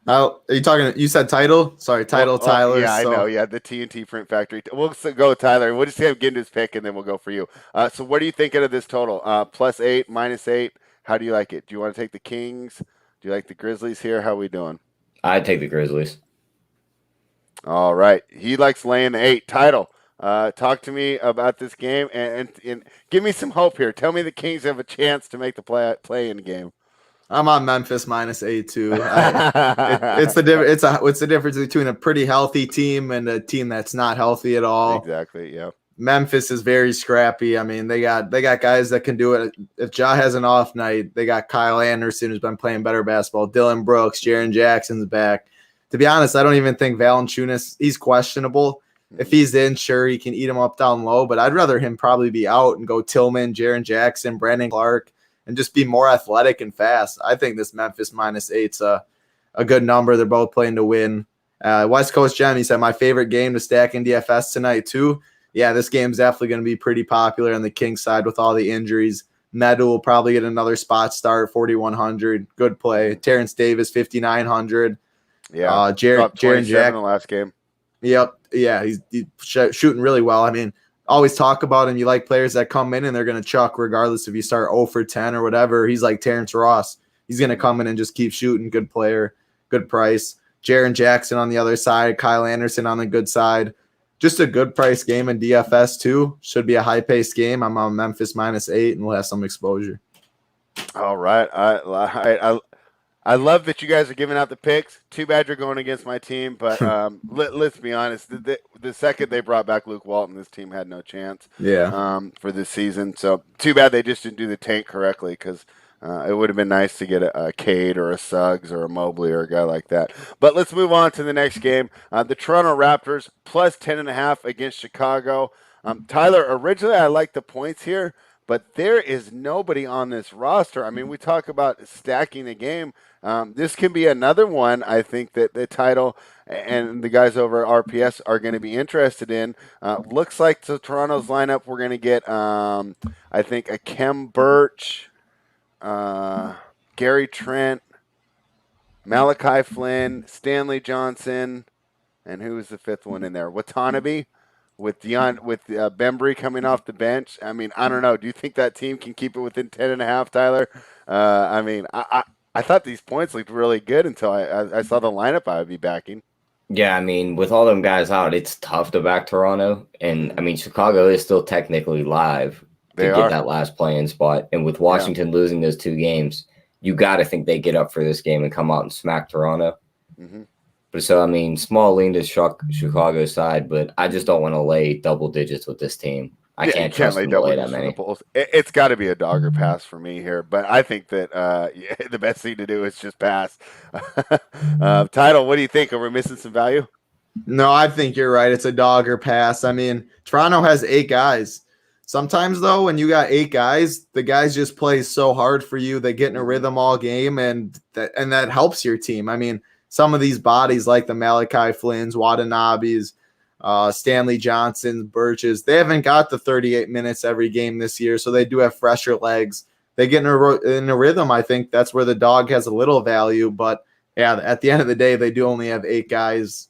Are you talking? You said title? Sorry, title, Tyler. Yeah, so. I know. Yeah, the TNT Print Factory. We'll go, Tyler. We'll just get into his pick, and then we'll go for you. So what are you thinking of this total? +8, -8. How do you like it? Do you want to take the Kings? Do you like the Grizzlies here? How are we doing? I'd take the Grizzlies. All right. He likes laying the 8. Title. Talk to me about this game and give me some hope here. Tell me the Kings have a chance to make the play-in game. I'm on Memphis -8 too. It's the difference between a pretty healthy team and a team that's not healthy at all. Exactly. Yeah. Memphis is very scrappy. I mean, they got guys that can do it. If Ja has an off night, they got Kyle Anderson who's been playing better basketball. Dylan Brooks, Jaren Jackson's back. To be honest, I don't even think Valanciunas, he's questionable. If he's in, sure, he can eat him up down low, but I'd rather him probably be out and go Tillman, Jaren Jackson, Brandon Clark, and just be more athletic and fast. I think this Memphis -8's a good number. They're both playing to win. West Coast Gem, he said, my favorite game to stack in DFS tonight too. Yeah, this game's definitely going to be pretty popular on the Kings side with all the injuries. Meadow will probably get another spot start, 4,100. Good play. Terrence Davis, 5,900. Yeah, Jaren Jackson in the last game. Yep. Yeah, he's shooting really well. I mean, always talk about him. You like players that come in and they're going to chuck regardless if you start 0 for 10 or whatever. He's like Terrence Ross. He's going to come in and just keep shooting. Good player, good price. Jaren Jackson on the other side, Kyle Anderson on the good side. Just a good price game in DFS too. Should be a high-paced game. I'm on Memphis -8, and we'll have some exposure. All right. I love that you guys are giving out the picks. Too bad you're going against my team, but let's be honest. The second they brought back Luke Walton, this team had no chance. Yeah. For this season. So too bad they just didn't do the tank correctly because it would have been nice to get a Cade or a Suggs or a Mobley or a guy like that. But let's move on to the next game. The Toronto Raptors +10.5 against Chicago. Tyler, originally I liked the points here, but there is nobody on this roster. I mean, we talk about stacking the game. This can be another one, I think, that the title and the guys over at RPS are going to be interested in. Looks like the Toronto's lineup, we're going to get, I think, a Kem Birch, Gary Trent, Malachi Flynn, Stanley Johnson, and who was the fifth one in there? Watanabe with Bembry coming off the bench. I mean, I don't know. Do you think that team can keep it within 10.5, Tyler? I mean, I thought these points looked really good until I saw the lineup I would be backing. Yeah, I mean, with all them guys out, it's tough to back Toronto. And, I mean, Chicago is still technically live to get that last play-in spot. And with Washington losing those 2 games, you got to think they get up for this game and come out and smack Toronto. Mm-hmm. But so, I mean, small lean to Chicago's side, but I just don't want to lay double digits with this team. I can't trust them to lay that many. It's got to be a dog or pass for me here, but I think that the best thing to do is just pass. Title, what do you think? Are we missing some value? No, I think you're right. It's a dog or pass. I mean, Toronto has 8 guys. Sometimes, though, when you got 8 guys, the guys just play so hard for you. They get in a rhythm all game, and that helps your team. I mean, some of these bodies like the Malachi Flynn's, Watanabes, Stanley Johnson's, Birches, they haven't got the 38 minutes every game this year, so they do have fresher legs. They get in a rhythm. I think that's where the dog has a little value. But, yeah, at the end of the day, they do only have 8 guys.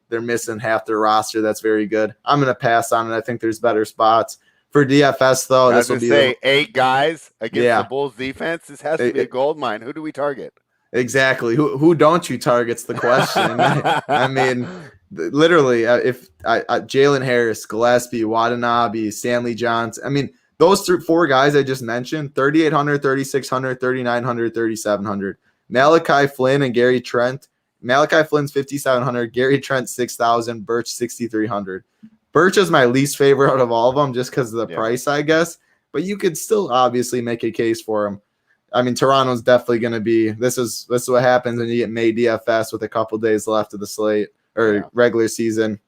They're missing half their roster. That's very good. I'm going to pass on it. I think there's better spots. For DFS, though, this will be 8 guys against the Bulls defense. This has to be a gold mine. Who do we target? Exactly. Who don't you target's the question. I mean, literally, if Jalen Harris, Gillespie, Watanabe, Stanley Johnson, I mean, those 4 guys I just mentioned, 3,800, 3,600, 3,900, 3,700. Malachi Flynn and Gary Trent. Malachi Flynn's 5,700, Gary Trent 6,000, Birch 6,300. Birch is my least favorite out of all of them just because of the price, I guess. But you could still obviously make a case for him. I mean, Toronto's definitely going to be – this is what happens when you get May DFS with a couple days left of the slate or regular season.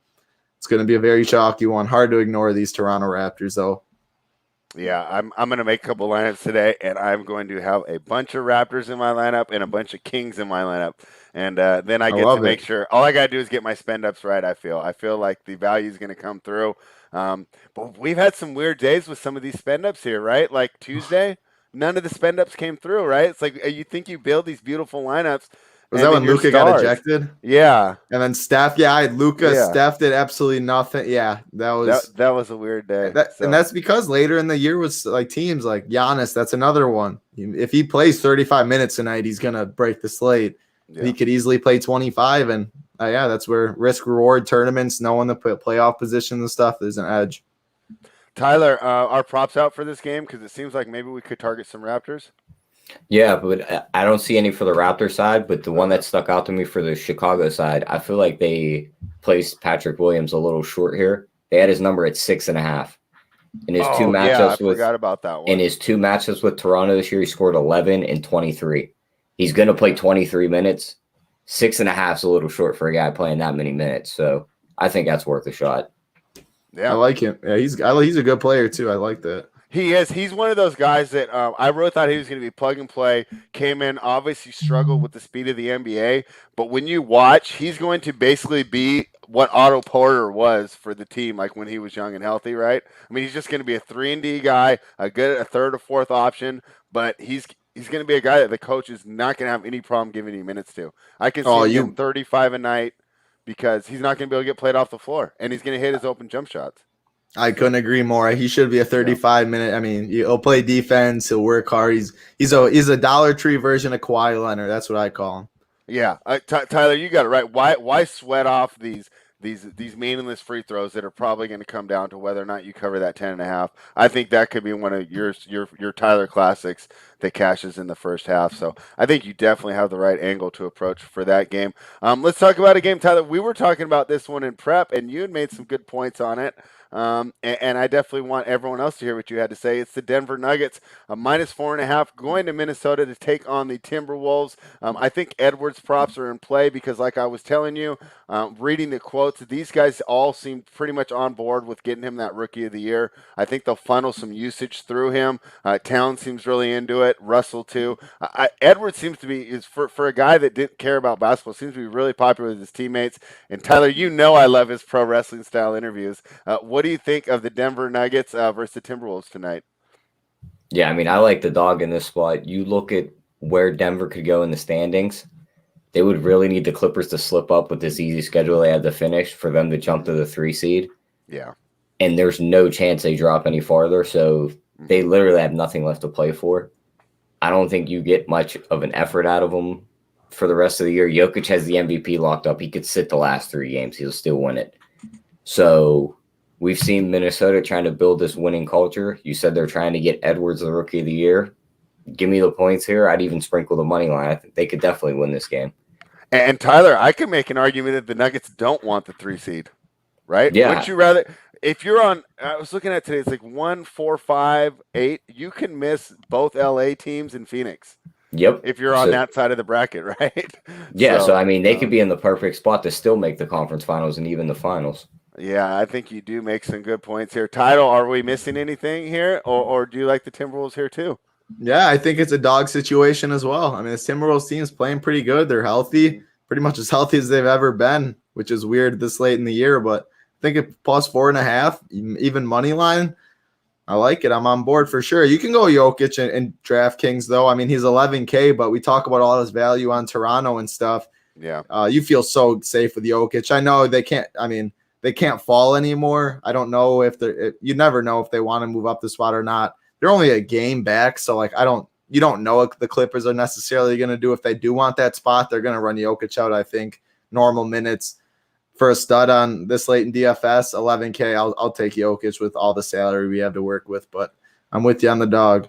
It's going to be a very chalky one. Hard to ignore these Toronto Raptors, though. Yeah, I'm going to make a couple lineups today, and I'm going to have a bunch of Raptors in my lineup and a bunch of Kings in my lineup. And then I get to make sure – all I got to do is get my spend-ups right, I feel like the value is going to come through. But we've had some weird days with some of these spend-ups here, right? Like Tuesday, none of the spend-ups came through, right? It's like you think you build these beautiful lineups. Was that when Luka got ejected? Yeah. And then Steph, I had Luka. Yeah. Steph did absolutely nothing. Yeah, that was a weird day. And that's because later in the year was like teams like Giannis. That's another one. If he plays 35 minutes tonight, he's going to break the slate. Yeah. He could easily play 25. And that's where risk-reward tournaments, knowing the playoff positions and stuff, there's an edge. Tyler, our props out for this game because it seems like maybe we could target some Raptors. Yeah, but I don't see any for the Raptor side, but the one that stuck out to me for the Chicago side, I feel like they placed Patrick Williams a little short here. They had his number at 6.5. In his 2 matchups forgot about that one. In his 2 matchups with Toronto this year, he scored 11 and 23. He's going to play 23 minutes. 6.5 is a little short for a guy playing that many minutes, so I think that's worth a shot. Yeah, I like him. Yeah, he's a good player too. I like that. He is. He's one of those guys that I really thought he was going to be plug and play. Came in, obviously struggled with the speed of the NBA. But when you watch, he's going to basically be what Otto Porter was for the team, like when he was young and healthy, right? I mean, he's just going to be a 3-and-D guy, a third or fourth option. But he's going to be a guy that the coach is not going to have any problem giving him minutes to. I can see him 35 a night because he's not going to be able to get played off the floor, and he's going to hit his open jump shots. I couldn't agree more. He should be a 35-minute. I mean, he'll play defense. He'll work hard. He's a Dollar Tree version of Kawhi Leonard. That's what I call him. Yeah, Tyler, you got it right. Why sweat off these meaningless free throws that are probably going to come down to whether or not you cover that 10.5? I think that could be one of your Tyler classics that cashes in the first half. So I think you definitely have the right angle to approach for that game. Let's talk about a game, Tyler. We were talking about this one in prep, and you had made some good points on it. And I definitely want everyone else to hear what you had to say. It's the Denver Nuggets, a -4.5, going to Minnesota to take on the Timberwolves. I think Edwards props are in play because, like I was telling you, reading the quotes, these guys all seem pretty much on board with getting him that Rookie of the Year. I think they'll funnel some usage through him. Town seems really into it. Russell too. Edwards seems to be for a guy that didn't care about basketball, seems to be really popular with his teammates. And Tyler, you know I love his pro wrestling style interviews. What do you think of the Denver Nuggets versus the Timberwolves tonight? Yeah, I mean, I like the dog in this spot. You look at where Denver could go in the standings. They would really need the Clippers to slip up with this easy schedule they had to finish for them to jump to the 3 seed. Yeah. And there's no chance they drop any farther, so they literally have nothing left to play for. I don't think you get much of an effort out of them for the rest of the year. Jokic has the MVP locked up. He could sit the last 3 games. He'll still win it. So we've seen Minnesota trying to build this winning culture. You said they're trying to get Edwards the Rookie of the Year. Give me the points here. I'd even sprinkle the money line. I think they could definitely win this game. And Tyler, I could make an argument that the Nuggets don't want the 3 seed, right? Yeah. Wouldn't you rather? If you're on, I was looking at today, it's like 1, 4, 5, 8. You can miss both LA teams in Phoenix. Yep. If you're on that side of the bracket, right? Yeah. So I mean, they could be in the perfect spot to still make the conference finals and even the finals. Yeah, I think you do make some good points here. Title, are we missing anything here, or do you like the Timberwolves here too? Yeah, I think it's a dog situation as well. I mean, this Timberwolves team is playing pretty good. They're healthy, pretty much as healthy as they've ever been, which is weird this late in the year. But I think it's +4.5, even money line. I like it. I'm on board for sure. You can go Jokic and DraftKings, though. I mean, he's 11K, but we talk about all his value on Toronto and stuff. Yeah. You feel so safe with Jokic. I know they can't. I mean, they can't fall anymore. I don't know if they're. You never know if they want to move up the spot or not. They're only a game back, so like you don't know what the Clippers are necessarily going to do. If they do want that spot, they're going to run Jokic out. I think normal minutes for a stud on this late in DFS, 11K. I'll take Jokic with all the salary we have to work with, but I'm with you on the dog.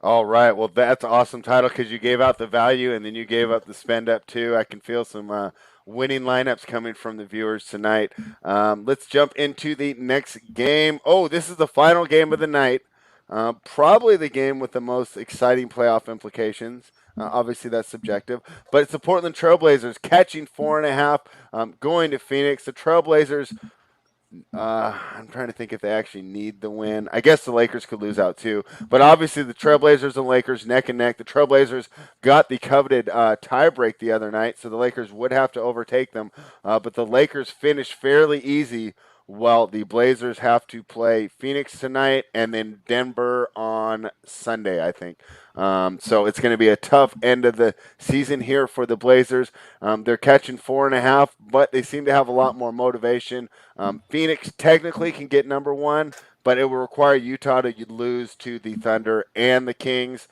All right, well that's awesome, Title, because you gave out the value and then you gave up the spend up too. I can feel some winning lineups coming from the viewers tonight. Let's jump into the next game. Oh, this is the final game of the night. Probably the game with the most exciting playoff implications. Obviously, that's subjective. But it's the Portland Trailblazers catching 4.5, going to Phoenix. The Trailblazers, I'm trying to think if they actually need the win. I guess the Lakers could lose out too. But obviously, the Trailblazers and Lakers neck and neck. The Trailblazers got the coveted tiebreak the other night, so the Lakers would have to overtake them. But the Lakers finished fairly easy. Well, the Blazers have to play Phoenix tonight and then Denver on Sunday, I think. So it's going to be a tough end of the season here for the Blazers. They're catching 4.5, but they seem to have a lot more motivation. Phoenix technically can get number 1, but it will require Utah to lose to the Thunder and the Kings.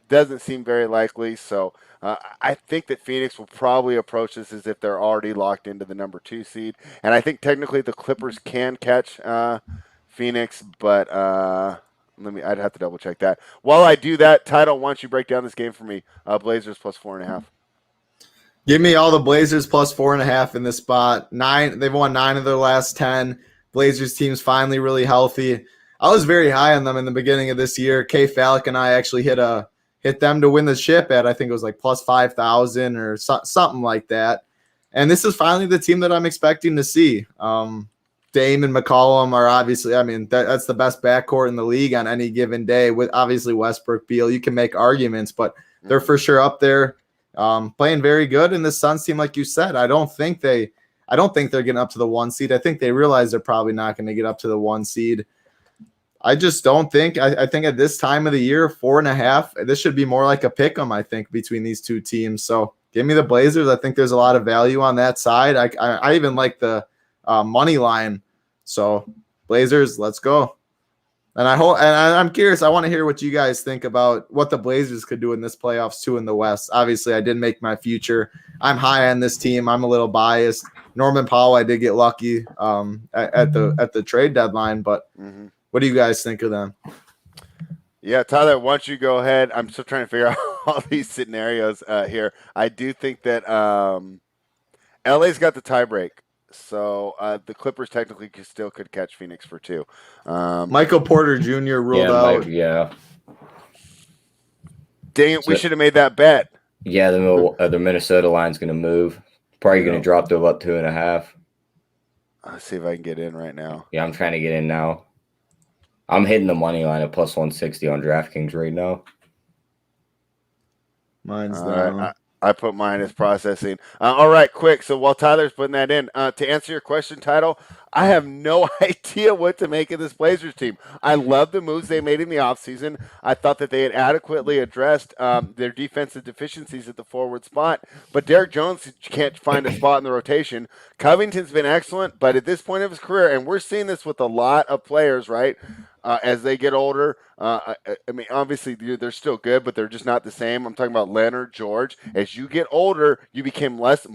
Doesn't seem very likely, so I think that Phoenix will probably approach this as if they're already locked into the number 2 seed. And I think technically the Clippers can catch Phoenix, but I'd have to double check that. While I do that, Title, why don't you break down this game for me? Blazers +4.5. Give me all the Blazers +4.5 in this spot. 9, they've won 9 of their last 10. Blazers team's finally really healthy. I was very high on them in the beginning of this year. K Falk and I actually hit them to win the ship at, I think it was like +5,000 or something like that. And this is finally the team that I'm expecting to see. Dame and McCollum are obviously, I mean, that's the best backcourt in the league on any given day. With obviously Westbrook, Beal, you can make arguments, but they're for sure up there, playing very good. And the Suns team, like you said, I don't think they're getting up to the 1 seed. I think they realize they're probably not going to get up to the 1 seed. I just don't think. I think at this time of the year, 4.5. This should be more like a pick 'em. I think between these two teams. So give me the Blazers. I think there's a lot of value on that side. I even like the money line. So Blazers, let's go. And I'm curious. I want to hear what you guys think about what the Blazers could do in this playoffs too in the West. Obviously, I did make my future. I'm high on this team. I'm a little biased. Norman Powell, I did get lucky at the trade deadline, but. Mm-hmm. What do you guys think of them? Yeah, Tyler, why don't you go ahead? I'm still trying to figure out all these scenarios here. I do think that LA's got the tiebreak, so the Clippers technically still could catch Phoenix for 2. Michael Porter Jr. ruled Yeah, out. yeah. Dang it, we So- should have made that bet. Yeah, the Minnesota line's going to move. Probably going to drop to about 2.5. Let's see if I can get in right now. Yeah, I'm trying to get in now. I'm hitting the money line at plus 160 on DraftKings right now. Mine's All down. right, I put mine as processing. All right, quick. So while Tyler's putting that in, to answer your question, Title, I have no idea what to make of this Blazers team. I love the moves they made in the offseason. I thought that they had adequately addressed their defensive deficiencies at the forward spot, but Derek Jones can't find a spot in the rotation. Covington's been excellent, but at this point of his career, and we're seeing this with a lot of players, right? As they get older, I mean, obviously they're still good, but they're just not the same. I'm talking about Leonard, George. As you get older, you become less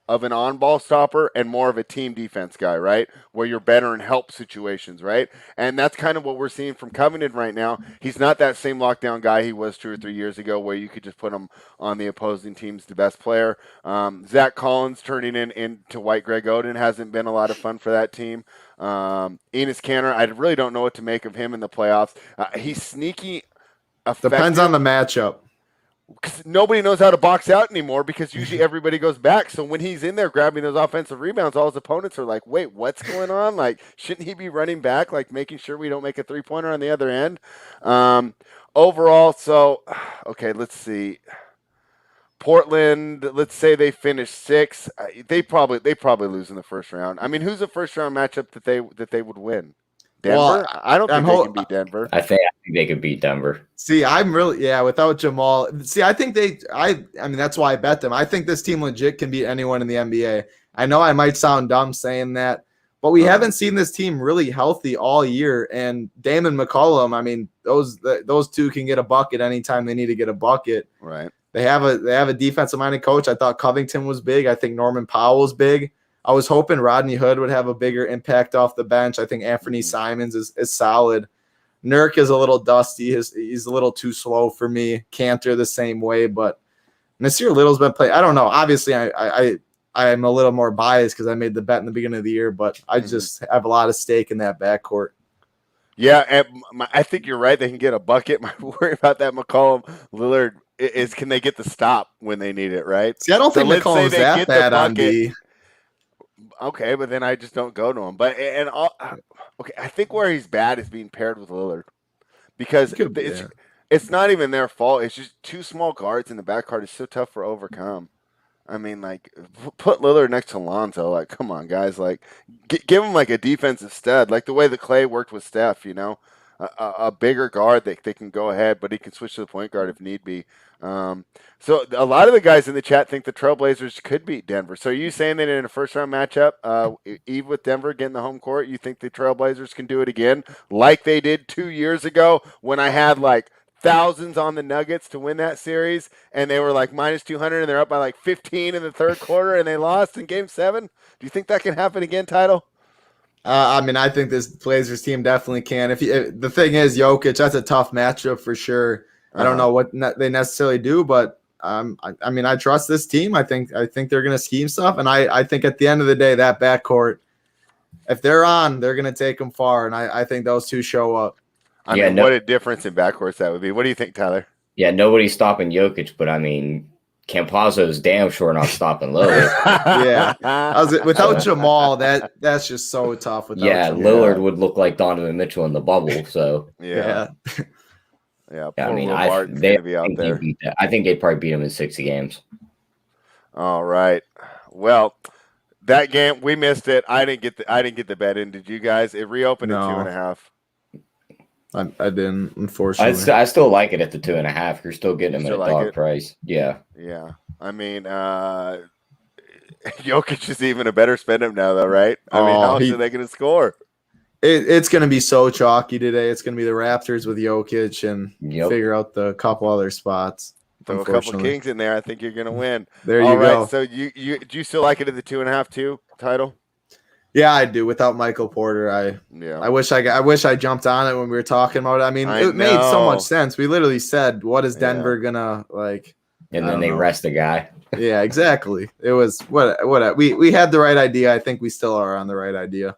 of an on-ball stopper and more of a team defense guy, right? Where you're better in help situations, right? And that's kind of what we're seeing from Covington right now. He's not that same lockdown guy he was 2 or 3 years ago where you could just put him on the opposing team's the best player. Zach Collins turning into White Greg Oden hasn't been a lot of fun for that team. Enes Kanter, I really don't know what to make of him in the playoffs. He's sneaky effective. Depends on the matchup. Because nobody knows how to box out anymore because usually everybody goes back. So when he's in there grabbing those offensive rebounds, all his opponents are like, wait, what's going on? Like, shouldn't he be running back, like making sure we don't make a three-pointer on the other end? Overall, so, okay, let's see. Portland, let's say they finish 6. They probably lose in the first round. I mean, who's the first round matchup that they would win? Denver? Well, I don't think they can beat Denver. I think they could beat Denver. See, I'm really without Jamal. See, I think I mean that's why I bet them. I think this team legit can beat anyone in the NBA. I know I might sound dumb saying that, but we haven't seen this team really healthy all year. And Damon McCollum, I mean, those two can get a bucket anytime they need to get a bucket. Right. They have a defensive minded coach. I thought Covington was big. I think Norman Powell was big. I was hoping Rodney Hood would have a bigger impact off the bench. I think Anthony Simons is solid. Nurk is a little dusty. He's a little too slow for me. Cantor the same way, but Nasir Little's been playing. I don't know. Obviously, I'm a little more biased because I made the bet in the beginning of the year, but I just have a lot of stake in that backcourt. Yeah, and I think you're right. They can get a bucket. My worry about that McCollum Lillard is can they get the stop when they need it, right? See, I don't think McCollum's that bad on D. Okay, but then I just don't go to him. But okay, I think where he's bad is being paired with Lillard because it's not even their fault. It's just 2 small guards in the backcourt is so tough for overcome. I mean, like, put Lillard next to Lonzo. Like, come on, guys. Like, give him like a defensive stud, like the way the Clay worked with Steph. You know, a bigger guard that they can go ahead, but he can switch to the point guard if need be. So a lot of the guys in the chat think the Trailblazers could beat Denver. So are you saying that in a first-round matchup, Eve with Denver getting the home court, you think the Trailblazers can do it again like they did 2 years ago when I had like thousands on the Nuggets to win that series and they were like minus 200 and they're up by like 15 in the third quarter and they lost in Game 7? Do you think that can happen again, Title? I mean, I think this Blazers team definitely can. The thing is, Jokic, that's a tough matchup for sure. I don't know what they necessarily do, but I mean, I trust this team. I think they're going to scheme stuff, and I think at the end of the day, that backcourt, if they're on, they're going to take them far, and I think those two show up. I mean, what a difference in backcourts that would be. What do you think, Tyler? Yeah, nobody's stopping Jokic, but I mean, Campazzo's damn sure not stopping Lillard. Yeah, without Jamal, that's just so tough. Lillard would look like Donovan Mitchell in the bubble. So yeah. Yeah, I mean, be out there. I think they'd probably beat him in 60 games. All right. Well, that game we missed it. I didn't get the bet in. Did you guys? It reopened at 2.5. I didn't, unfortunately. I still like it at the 2.5. You're still getting them at a dog price. Yeah. Yeah. I mean, Jokic is even a better spend him now, though, right? I mean, how else are they going to score? It's going to be so chalky today. It's going to be the Raptors with Jokic and figure out the couple other spots. Throw a couple Kings in there. I think you're going to win. There you go. So do you still like it at the 2.5 too, Title? Yeah, I do. Without Michael Porter, I wish I jumped on it when we were talking about it. I mean, it made so much sense. We literally said, "What is Denver gonna like?" And then they rest the guy. Yeah, exactly. It was what we had the right idea. I think we still are on the right idea.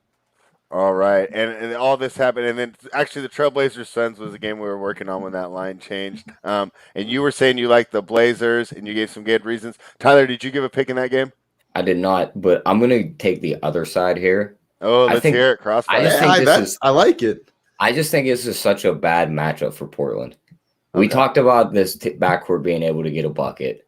All right, and all this happened, and then actually the Trailblazers Suns was a game we were working on when that line changed. And you were saying you liked the Blazers, and you gave some good reasons. Tyler, did you give a pick in that game? I did not, but I'm going to take the other side here. Oh, let's hear it. Crossfire. I like it. I just think this is such a bad matchup for Portland. We talked about this backcourt being able to get a bucket.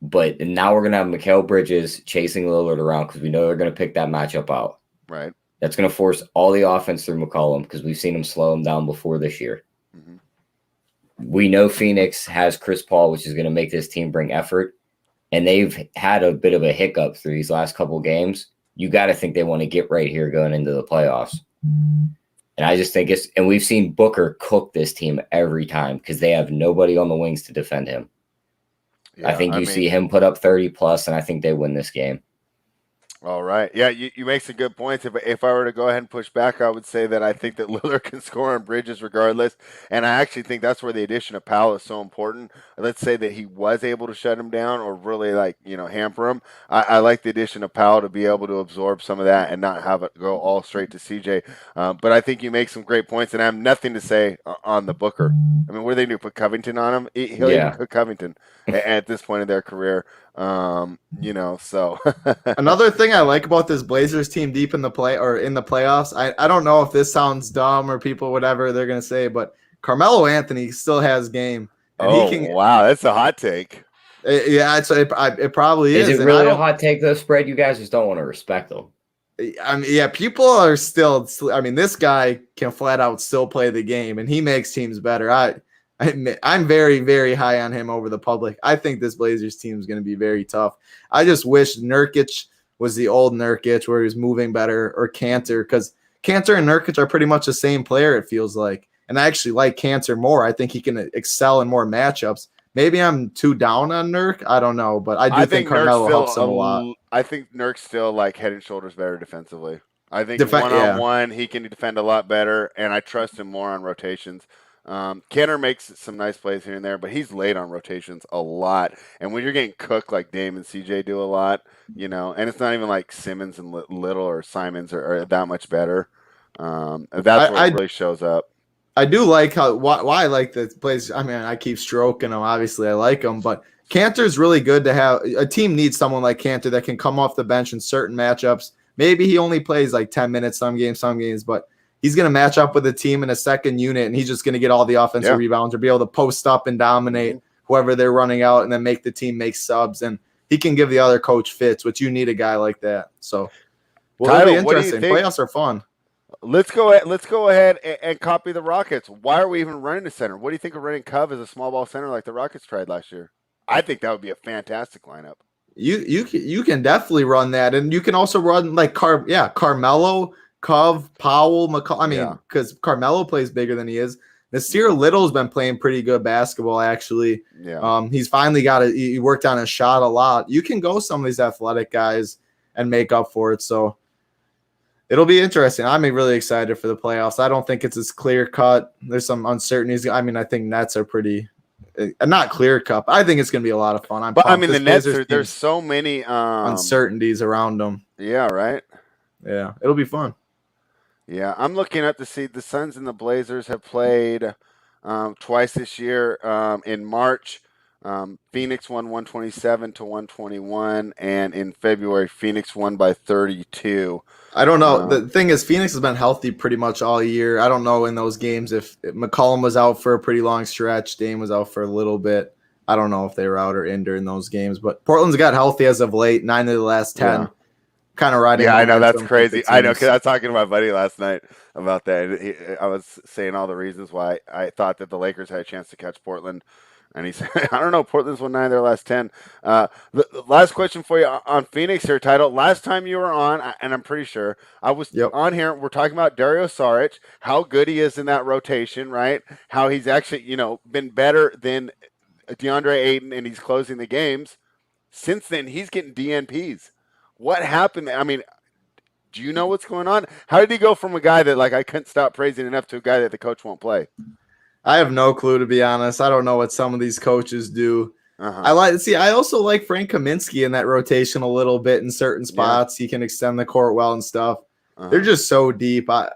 But now we're going to have Mikal Bridges chasing Lillard around because we know they're going to pick that matchup out. Right. That's going to force all the offense through McCollum because we've seen him slow him down before this year. We know Phoenix has Chris Paul, which is going to make this team bring effort. And they've had a bit of a hiccup through these last couple games. You got to think they want to get right here going into the playoffs. And I just think and we've seen Booker cook this team every time because they have nobody on the wings to defend him. Yeah, I think you see him put up 30 plus, and I think they win this game. All right. Yeah, you make some good points. If I were to go ahead and push back, I would say that I think that Lillard can score on Bridges regardless. And I actually think that's where the addition of Powell is so important. Let's say that he was able to shut him down or really hamper him. I like the addition of Powell to be able to absorb some of that and not have it go all straight to CJ. But I think you make some great points, and I have nothing to say on the Booker. I mean, what are they going to put Covington on him? He'll even put Covington at this point in their career. So another thing I like about this Blazers team deep in the playoffs, I don't know if this sounds dumb or people whatever they're gonna say, but Carmelo Anthony still has game. And wow, that's a hot take. It probably is. Is it really a hot take though, Spread? You guys just don't want to respect them. I mean, yeah, people are still. I mean, this guy can flat out still play the game, and he makes teams better. I'm very, very high on him over the public. I think this Blazers team is going to be very tough. I just wish Nurkic was the old Nurkic where he was moving better, or Cantor, because Cantor and Nurkic are pretty much the same player, it feels like. And I actually like Cantor more. I think he can excel in more matchups. Maybe I'm too down on Nurk. I don't know, but I think Carmelo helps him a lot. I think Nurk's still head and shoulders better defensively. I think one-on-one he can defend a lot better, and I trust him more on rotations. Cantor makes some nice plays here and there, but he's late on rotations a lot. And when you're getting cooked like Dame and CJ do a lot, and it's not even like Simmons and Little or Simons are that much better. That's where it really shows up. I do like why I like the plays. I mean, I keep stroking him. Obviously, I like him, but Cantor's really good to have. A team needs someone like Cantor that can come off the bench in certain matchups. Maybe he only plays 10 minutes some games, but he's going to match up with a team in a second unit, and he's just going to get all the offensive rebounds or be able to post up and dominate whoever they're running out and then make the team make subs. And he can give the other coach fits, which you need a guy like that. So, it'll be interesting. Playoffs are fun. Let's go ahead and copy the Rockets. Why are we even running a center? What do you think of running Cove as a small ball center like the Rockets tried last year? I think that would be a fantastic lineup. You can definitely run that, and you can also run Carmelo, Cove, Powell, McCall. I mean, because Carmelo plays bigger than he is. Nasir Little's been playing pretty good basketball, actually. Yeah. He's finally he worked on his shot a lot. You can go some of these athletic guys and make up for it. So it'll be interesting. I'm really excited for the playoffs. I don't think it's as clear cut. There's some uncertainties. I mean, I think Nets are pretty not clear cut. I think it's going to be a lot of fun. The Nets there's so many uncertainties around them. Yeah, right. Yeah, it'll be fun. Yeah, I'm looking up to see the Suns and the Blazers have played twice this year. In March, Phoenix won 127-121, and in February, Phoenix won by 32. I don't know. The thing is, Phoenix has been healthy pretty much all year. I don't know in those games if McCollum was out for a pretty long stretch, Dame was out for a little bit. I don't know if they were out or in during those games, but Portland's got healthy as of late, 9 of the last 10. Yeah. Kind of riding. Yeah, I know, that's crazy. I know, because I was talking to my buddy last night about that. I was saying all the reasons why I thought that the Lakers had a chance to catch Portland. And he said, I don't know, Portland's won 9 of their last 10. The last question for you on Phoenix here, Title. Last time you were on, and I'm pretty sure, I was on here, we're talking about Dario Saric, how good he is in that rotation, right? How he's actually, been better than DeAndre Ayton, and he's closing the games. Since then, he's getting DNPs. What happened? I mean, Do you know what's going on? How did he go from a guy that I couldn't stop praising enough to a guy that the coach won't play? I have no clue, to be honest. I don't know what some of these coaches do. I also like Frank Kaminsky in that rotation a little bit in certain spots. He can extend the court well and stuff. They're just so deep. I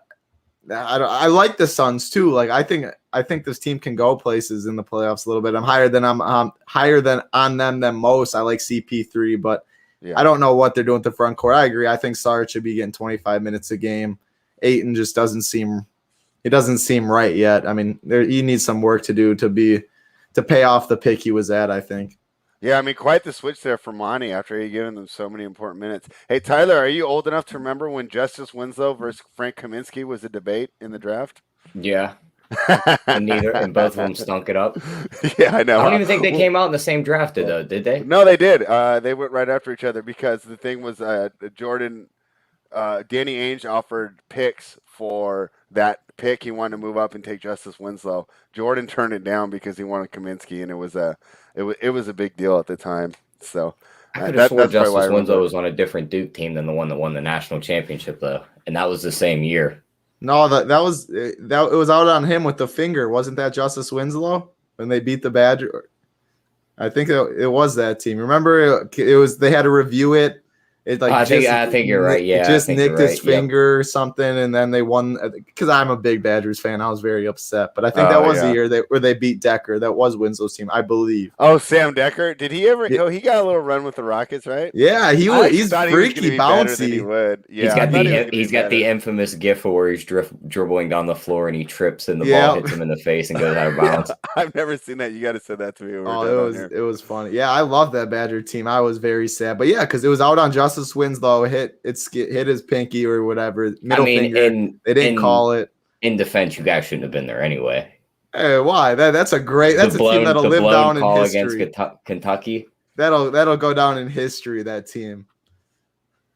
like the Suns too. I think this team can go places in the playoffs a little bit. I'm higher than on them than most. I like CP3, but I don't know what they're doing with the front court. I agree. I think Sarge should be getting 25 minutes a game. Ayton just doesn't seem right yet. I mean, he needs some work to do to pay off the pick he was at, I think. Yeah, I mean, quite the switch there for Monty after he given them so many important minutes. Hey, Tyler, are you old enough to remember when Justice Winslow versus Frank Kaminsky was a debate in the draft? Yeah. and both of them stunk it up. Yeah, I know. I don't even think they came out in the same draft, though, did they? No, they did. They went right after each other because the thing was Danny Ainge offered picks for that pick. He wanted to move up and take Justice Winslow. Jordan turned it down because he wanted Kaminsky, and it was a big deal at the time. So I could have swore Justice Winslow was on a different Duke team than the one that won the national championship, though, and that was the same year. No, it was out on him with the finger. Wasn't that Justice Winslow when they beat the Badger? I think it was that team. Remember, it was they had to review it. I think you're right. Yeah, it just nicked his finger or something, and then they won. Because I'm a big Badgers fan, I was very upset. But I think that was the year where they beat Decker. That was Winslow's team, I believe. Oh, Sam Decker. Did he ever? Yeah. He got a little run with the Rockets, right? Yeah, he's freaky, bouncy. He would. Yeah, he's got the infamous gif where he's dribbling down the floor and he trips and the ball hits him in the face and goes out of bounds. I've never seen that. You got to send that to me. It was funny. Yeah, I love that Badger team. I was very sad, but yeah, because it was out on Justice Winslow hit his pinky or whatever finger. They didn't call it. In defense, you guys shouldn't have been there anyway. Hey, why? That's a team that'll live down in history. Against Kentucky. That'll go down in history. That team.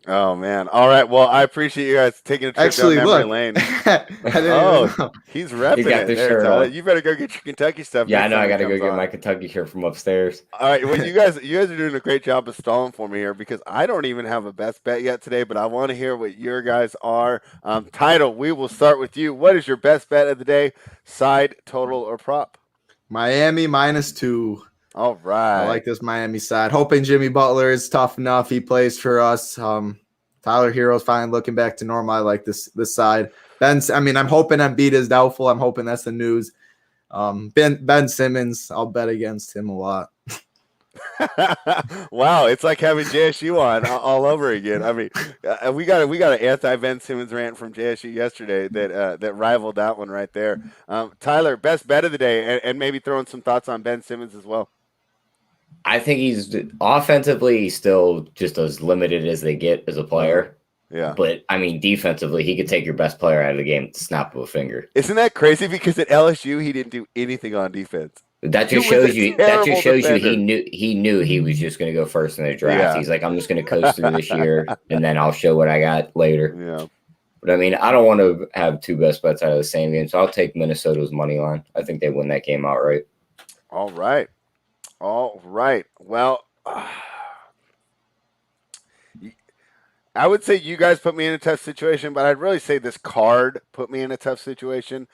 Oh man! All right. Well, I appreciate you guys taking a trip down memory lane. He's repping it. There, you better go get your Kentucky stuff. Yeah, I know. I got to go get my Kentucky shirt from upstairs. All right. Well, you guys are doing a great job of stalling for me here because I don't even have a best bet yet today, but I want to hear what your guys are. Title. We will start with you. What is your best bet of the day? Side, total, or prop? Miami -2. All right. I like this Miami side. Hoping Jimmy Butler is tough enough. He plays for us. Tyler Hero's finally looking back to normal. I like this side. I'm hoping Embiid is doubtful. I'm hoping that's the news. Ben Simmons, I'll bet against him a lot. Wow, it's like having JSU on all over again. I mean, we got an anti-Ben Simmons rant from JSU yesterday that rivaled that one right there. Tyler, best bet of the day, and maybe throwing some thoughts on Ben Simmons as well. I think he's offensively still just as limited as they get as a player. Yeah. But I mean, defensively, he could take your best player out of the game with the snap of a finger. Isn't that crazy? Because at LSU, he didn't do anything on defense. That just shows you. That just shows you he knew he was just going to go first in the draft. Yeah. He's like, I'm just going to coast through this year, and then I'll show what I got later. Yeah. But I mean, I don't want to have two best bets out of the same game, so I'll take Minnesota's money line. I think they win that game outright. All right. Well, I would say you guys put me in a tough situation, but I'd really say this card put me in a tough situation.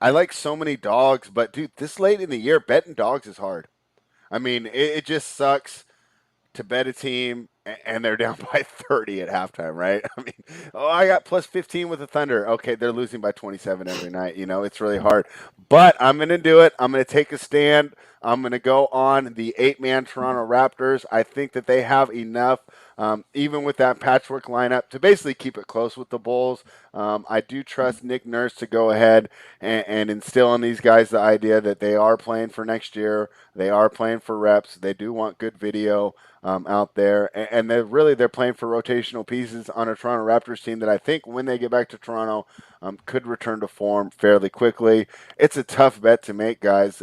I like so many dogs, but dude, this late in the year, betting dogs is hard. I mean, it just sucks to bet a team and they're down by 30 at halftime, right? I mean, I got plus 15 with the Thunder. Okay, they're losing by 27 every night. You know, it's really hard. But I'm going to do it. I'm going to take a stand. I'm going to go on the 8-man Toronto Raptors. I think that they have enough, even with that patchwork lineup, to basically keep it close with the Bulls. I do trust Nick Nurse to go ahead and instill in these guys the idea that they are playing for next year. They are playing for reps. They do want good video out there. And they're playing for rotational pieces on a Toronto Raptors team that I think when they get back to Toronto could return to form fairly quickly. It's a tough bet to make, guys.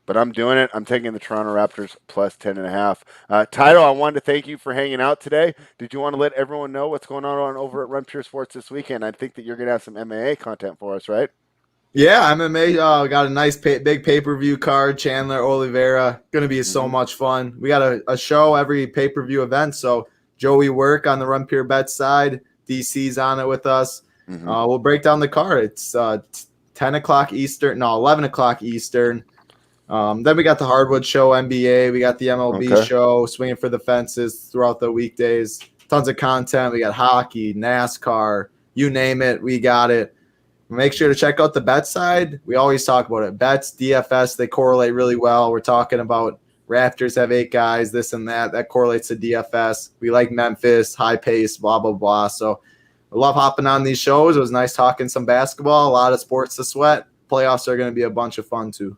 But I'm doing it. I'm taking the Toronto Raptors plus 10.5. Tyler, I wanted to thank you for hanging out today. Did you want to let everyone know what's going on over at Run Pure Sports this weekend? I think that you're going to have some MMA content for us, right? Yeah, MMA got a nice big pay-per-view card. Chandler Oliveira, going to be so much fun. We got a show every pay-per-view event. So Joey Work on the Run Pure Bet side, DC's on it with us. We'll break down the card. It's 10 o'clock Eastern, no, 11 o'clock Eastern. Then we got the Hardwood Show, NBA. We got the MLB show, Swinging for the Fences throughout the weekdays. Tons of content. We got hockey, NASCAR, you name it, we got it. Make sure to check out the bet side. We always talk about it. Bets, DFS, they correlate really well. We're talking about Raptors have 8 guys, this and that. That correlates to DFS. We like Memphis, high pace, blah, blah, blah. So I love hopping on these shows. It was nice talking some basketball, a lot of sports to sweat. Playoffs are going to be a bunch of fun too.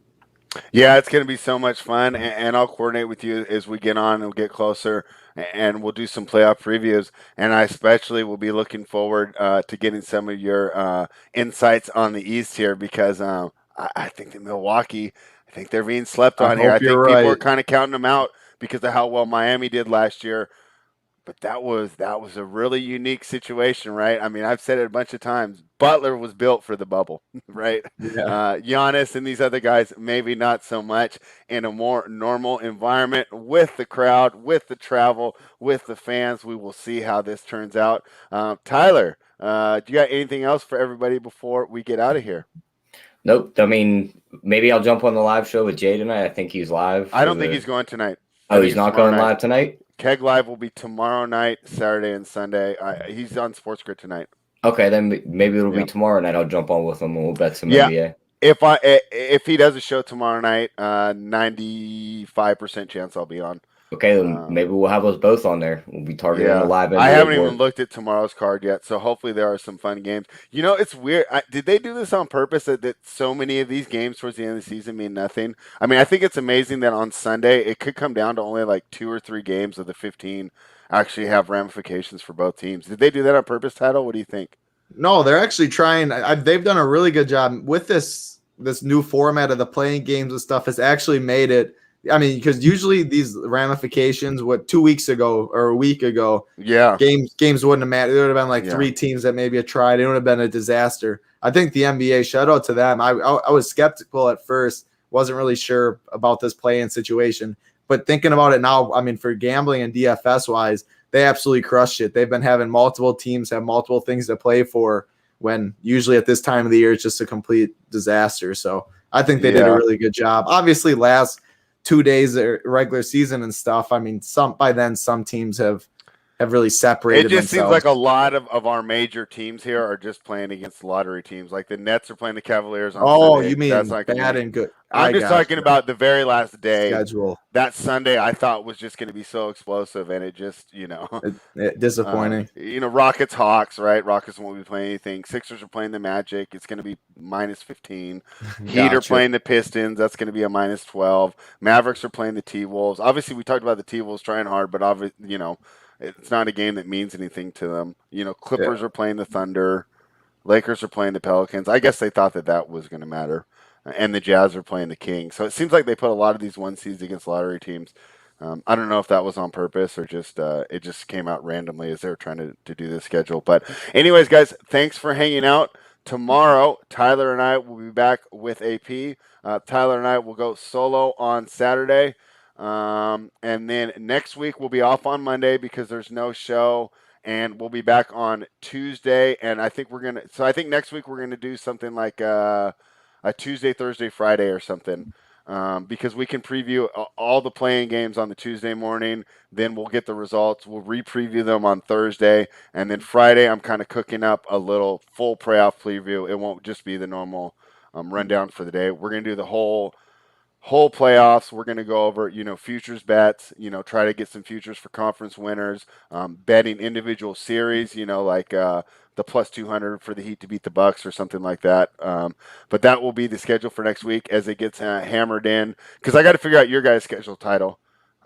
Yeah, it's going to be so much fun, and I'll coordinate with you as we get on and we'll get closer, and we'll do some playoff previews. And I especially will be looking forward to getting some of your insights on the East here, because I think that Milwaukee, I think they're being slept on here. I think people are kind of counting them out because of how well Miami did last year. But that was a really unique situation, right? I mean, I've said it a bunch of times. Butler was built for the bubble, right? Yeah. Giannis and these other guys, maybe not so much in a more normal environment with the crowd, with the travel, with the fans. We will see how this turns out. Tyler, do you got anything else for everybody before we get out of here? Nope. I mean, maybe I'll jump on the live show with Jay tonight. I think he's live. I don't think he's going tonight. Oh, he's not going live tonight? Keg Live will be tomorrow night, Saturday and Sunday. He's on Sports Grid tonight. Okay, then maybe it'll be tomorrow night. I'll jump on with him and we'll bet some NBA. If he does a show tomorrow night, 95% chance I'll be on. Okay, then maybe we'll have us both on there. We'll be targeting the live. I haven't even looked at tomorrow's card yet, so hopefully there are some fun games. You know, it's weird. Did they do this on purpose that so many of these games towards the end of the season mean nothing? I mean, I think it's amazing that on Sunday it could come down to only like 2 or 3 games of the 15 actually have ramifications for both teams. Did they do that on purpose, Title? What do you think? No, they're actually trying. They've done a really good job with this new format of the playing games and stuff. Has actually made it. I mean, because usually these ramifications, 2 weeks ago or a week ago, games wouldn't have mattered. There would have been like 3 teams that maybe had tried. It would have been a disaster. I think the NBA, shout out to them. I was skeptical at first, wasn't really sure about this play-in situation. But thinking about it now, I mean, for gambling and DFS-wise, they absolutely crushed it. They've been having multiple teams have multiple things to play for, when usually at this time of the year, it's just a complete disaster. So I think they did a really good job. Obviously, last 2 days of regular season and stuff. I mean, by then some teams have really separated themselves. It just themselves. seems like a lot of our major teams here are just playing against lottery teams. Like the Nets are playing the Cavaliers on Sunday. You mean bad and good. I'm just talking about the very last day. Schedule. That Sunday I thought was just going to be so explosive, and it just, disappointing. Rockets, Hawks, right? Rockets won't be playing anything. Sixers are playing the Magic. It's going to be minus 15. Heat are playing the Pistons. That's going to be a minus 12. Mavericks are playing the T-Wolves. Obviously, we talked about the T-Wolves trying hard, but obviously, it's not a game that means anything to them. Clippers are playing the Thunder. Lakers are playing the Pelicans. I guess they thought that was going to matter. And the Jazz are playing the Kings. So it seems like they put a lot of these 1 seeds against lottery teams. I don't know if that was on purpose or just it just came out randomly as they were trying to do this schedule. But anyways, guys, thanks for hanging out. Tomorrow, Tyler and I will be back with AP. Tyler and I will go solo on Saturday. And then next week we'll be off on Monday because there's no show. And we'll be back on Tuesday. And I think next week we're going to do something like a Tuesday, Thursday, Friday or something, because we can preview all the playing games on the Tuesday morning. Then we'll get the results. We'll re-preview them on Thursday. And then Friday, I'm kind of cooking up a little full playoff preview. It won't just be the normal rundown for the day. We're going to do the whole playoffs. We're going to go over, futures bets, try to get some futures for conference winners, betting individual series, like the plus 200 for the Heat to beat the Bucks or something like that. But that will be the schedule for next week as it gets hammered in, because I got to figure out your guys' schedule, Title,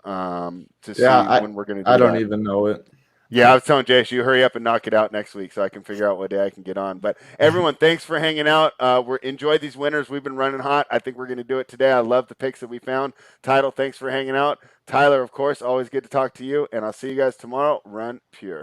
to see when we're going to do I don't even know it. Yeah, I was telling Jace, you hurry up and knock it out next week so I can figure out what day I can get on. But everyone, thanks for hanging out. Enjoy these winners. We've been running hot. I think we're going to do it today. I love the picks that we found. Title, thanks for hanging out. Tyler, of course, always good to talk to you. And I'll see you guys tomorrow. Run pure.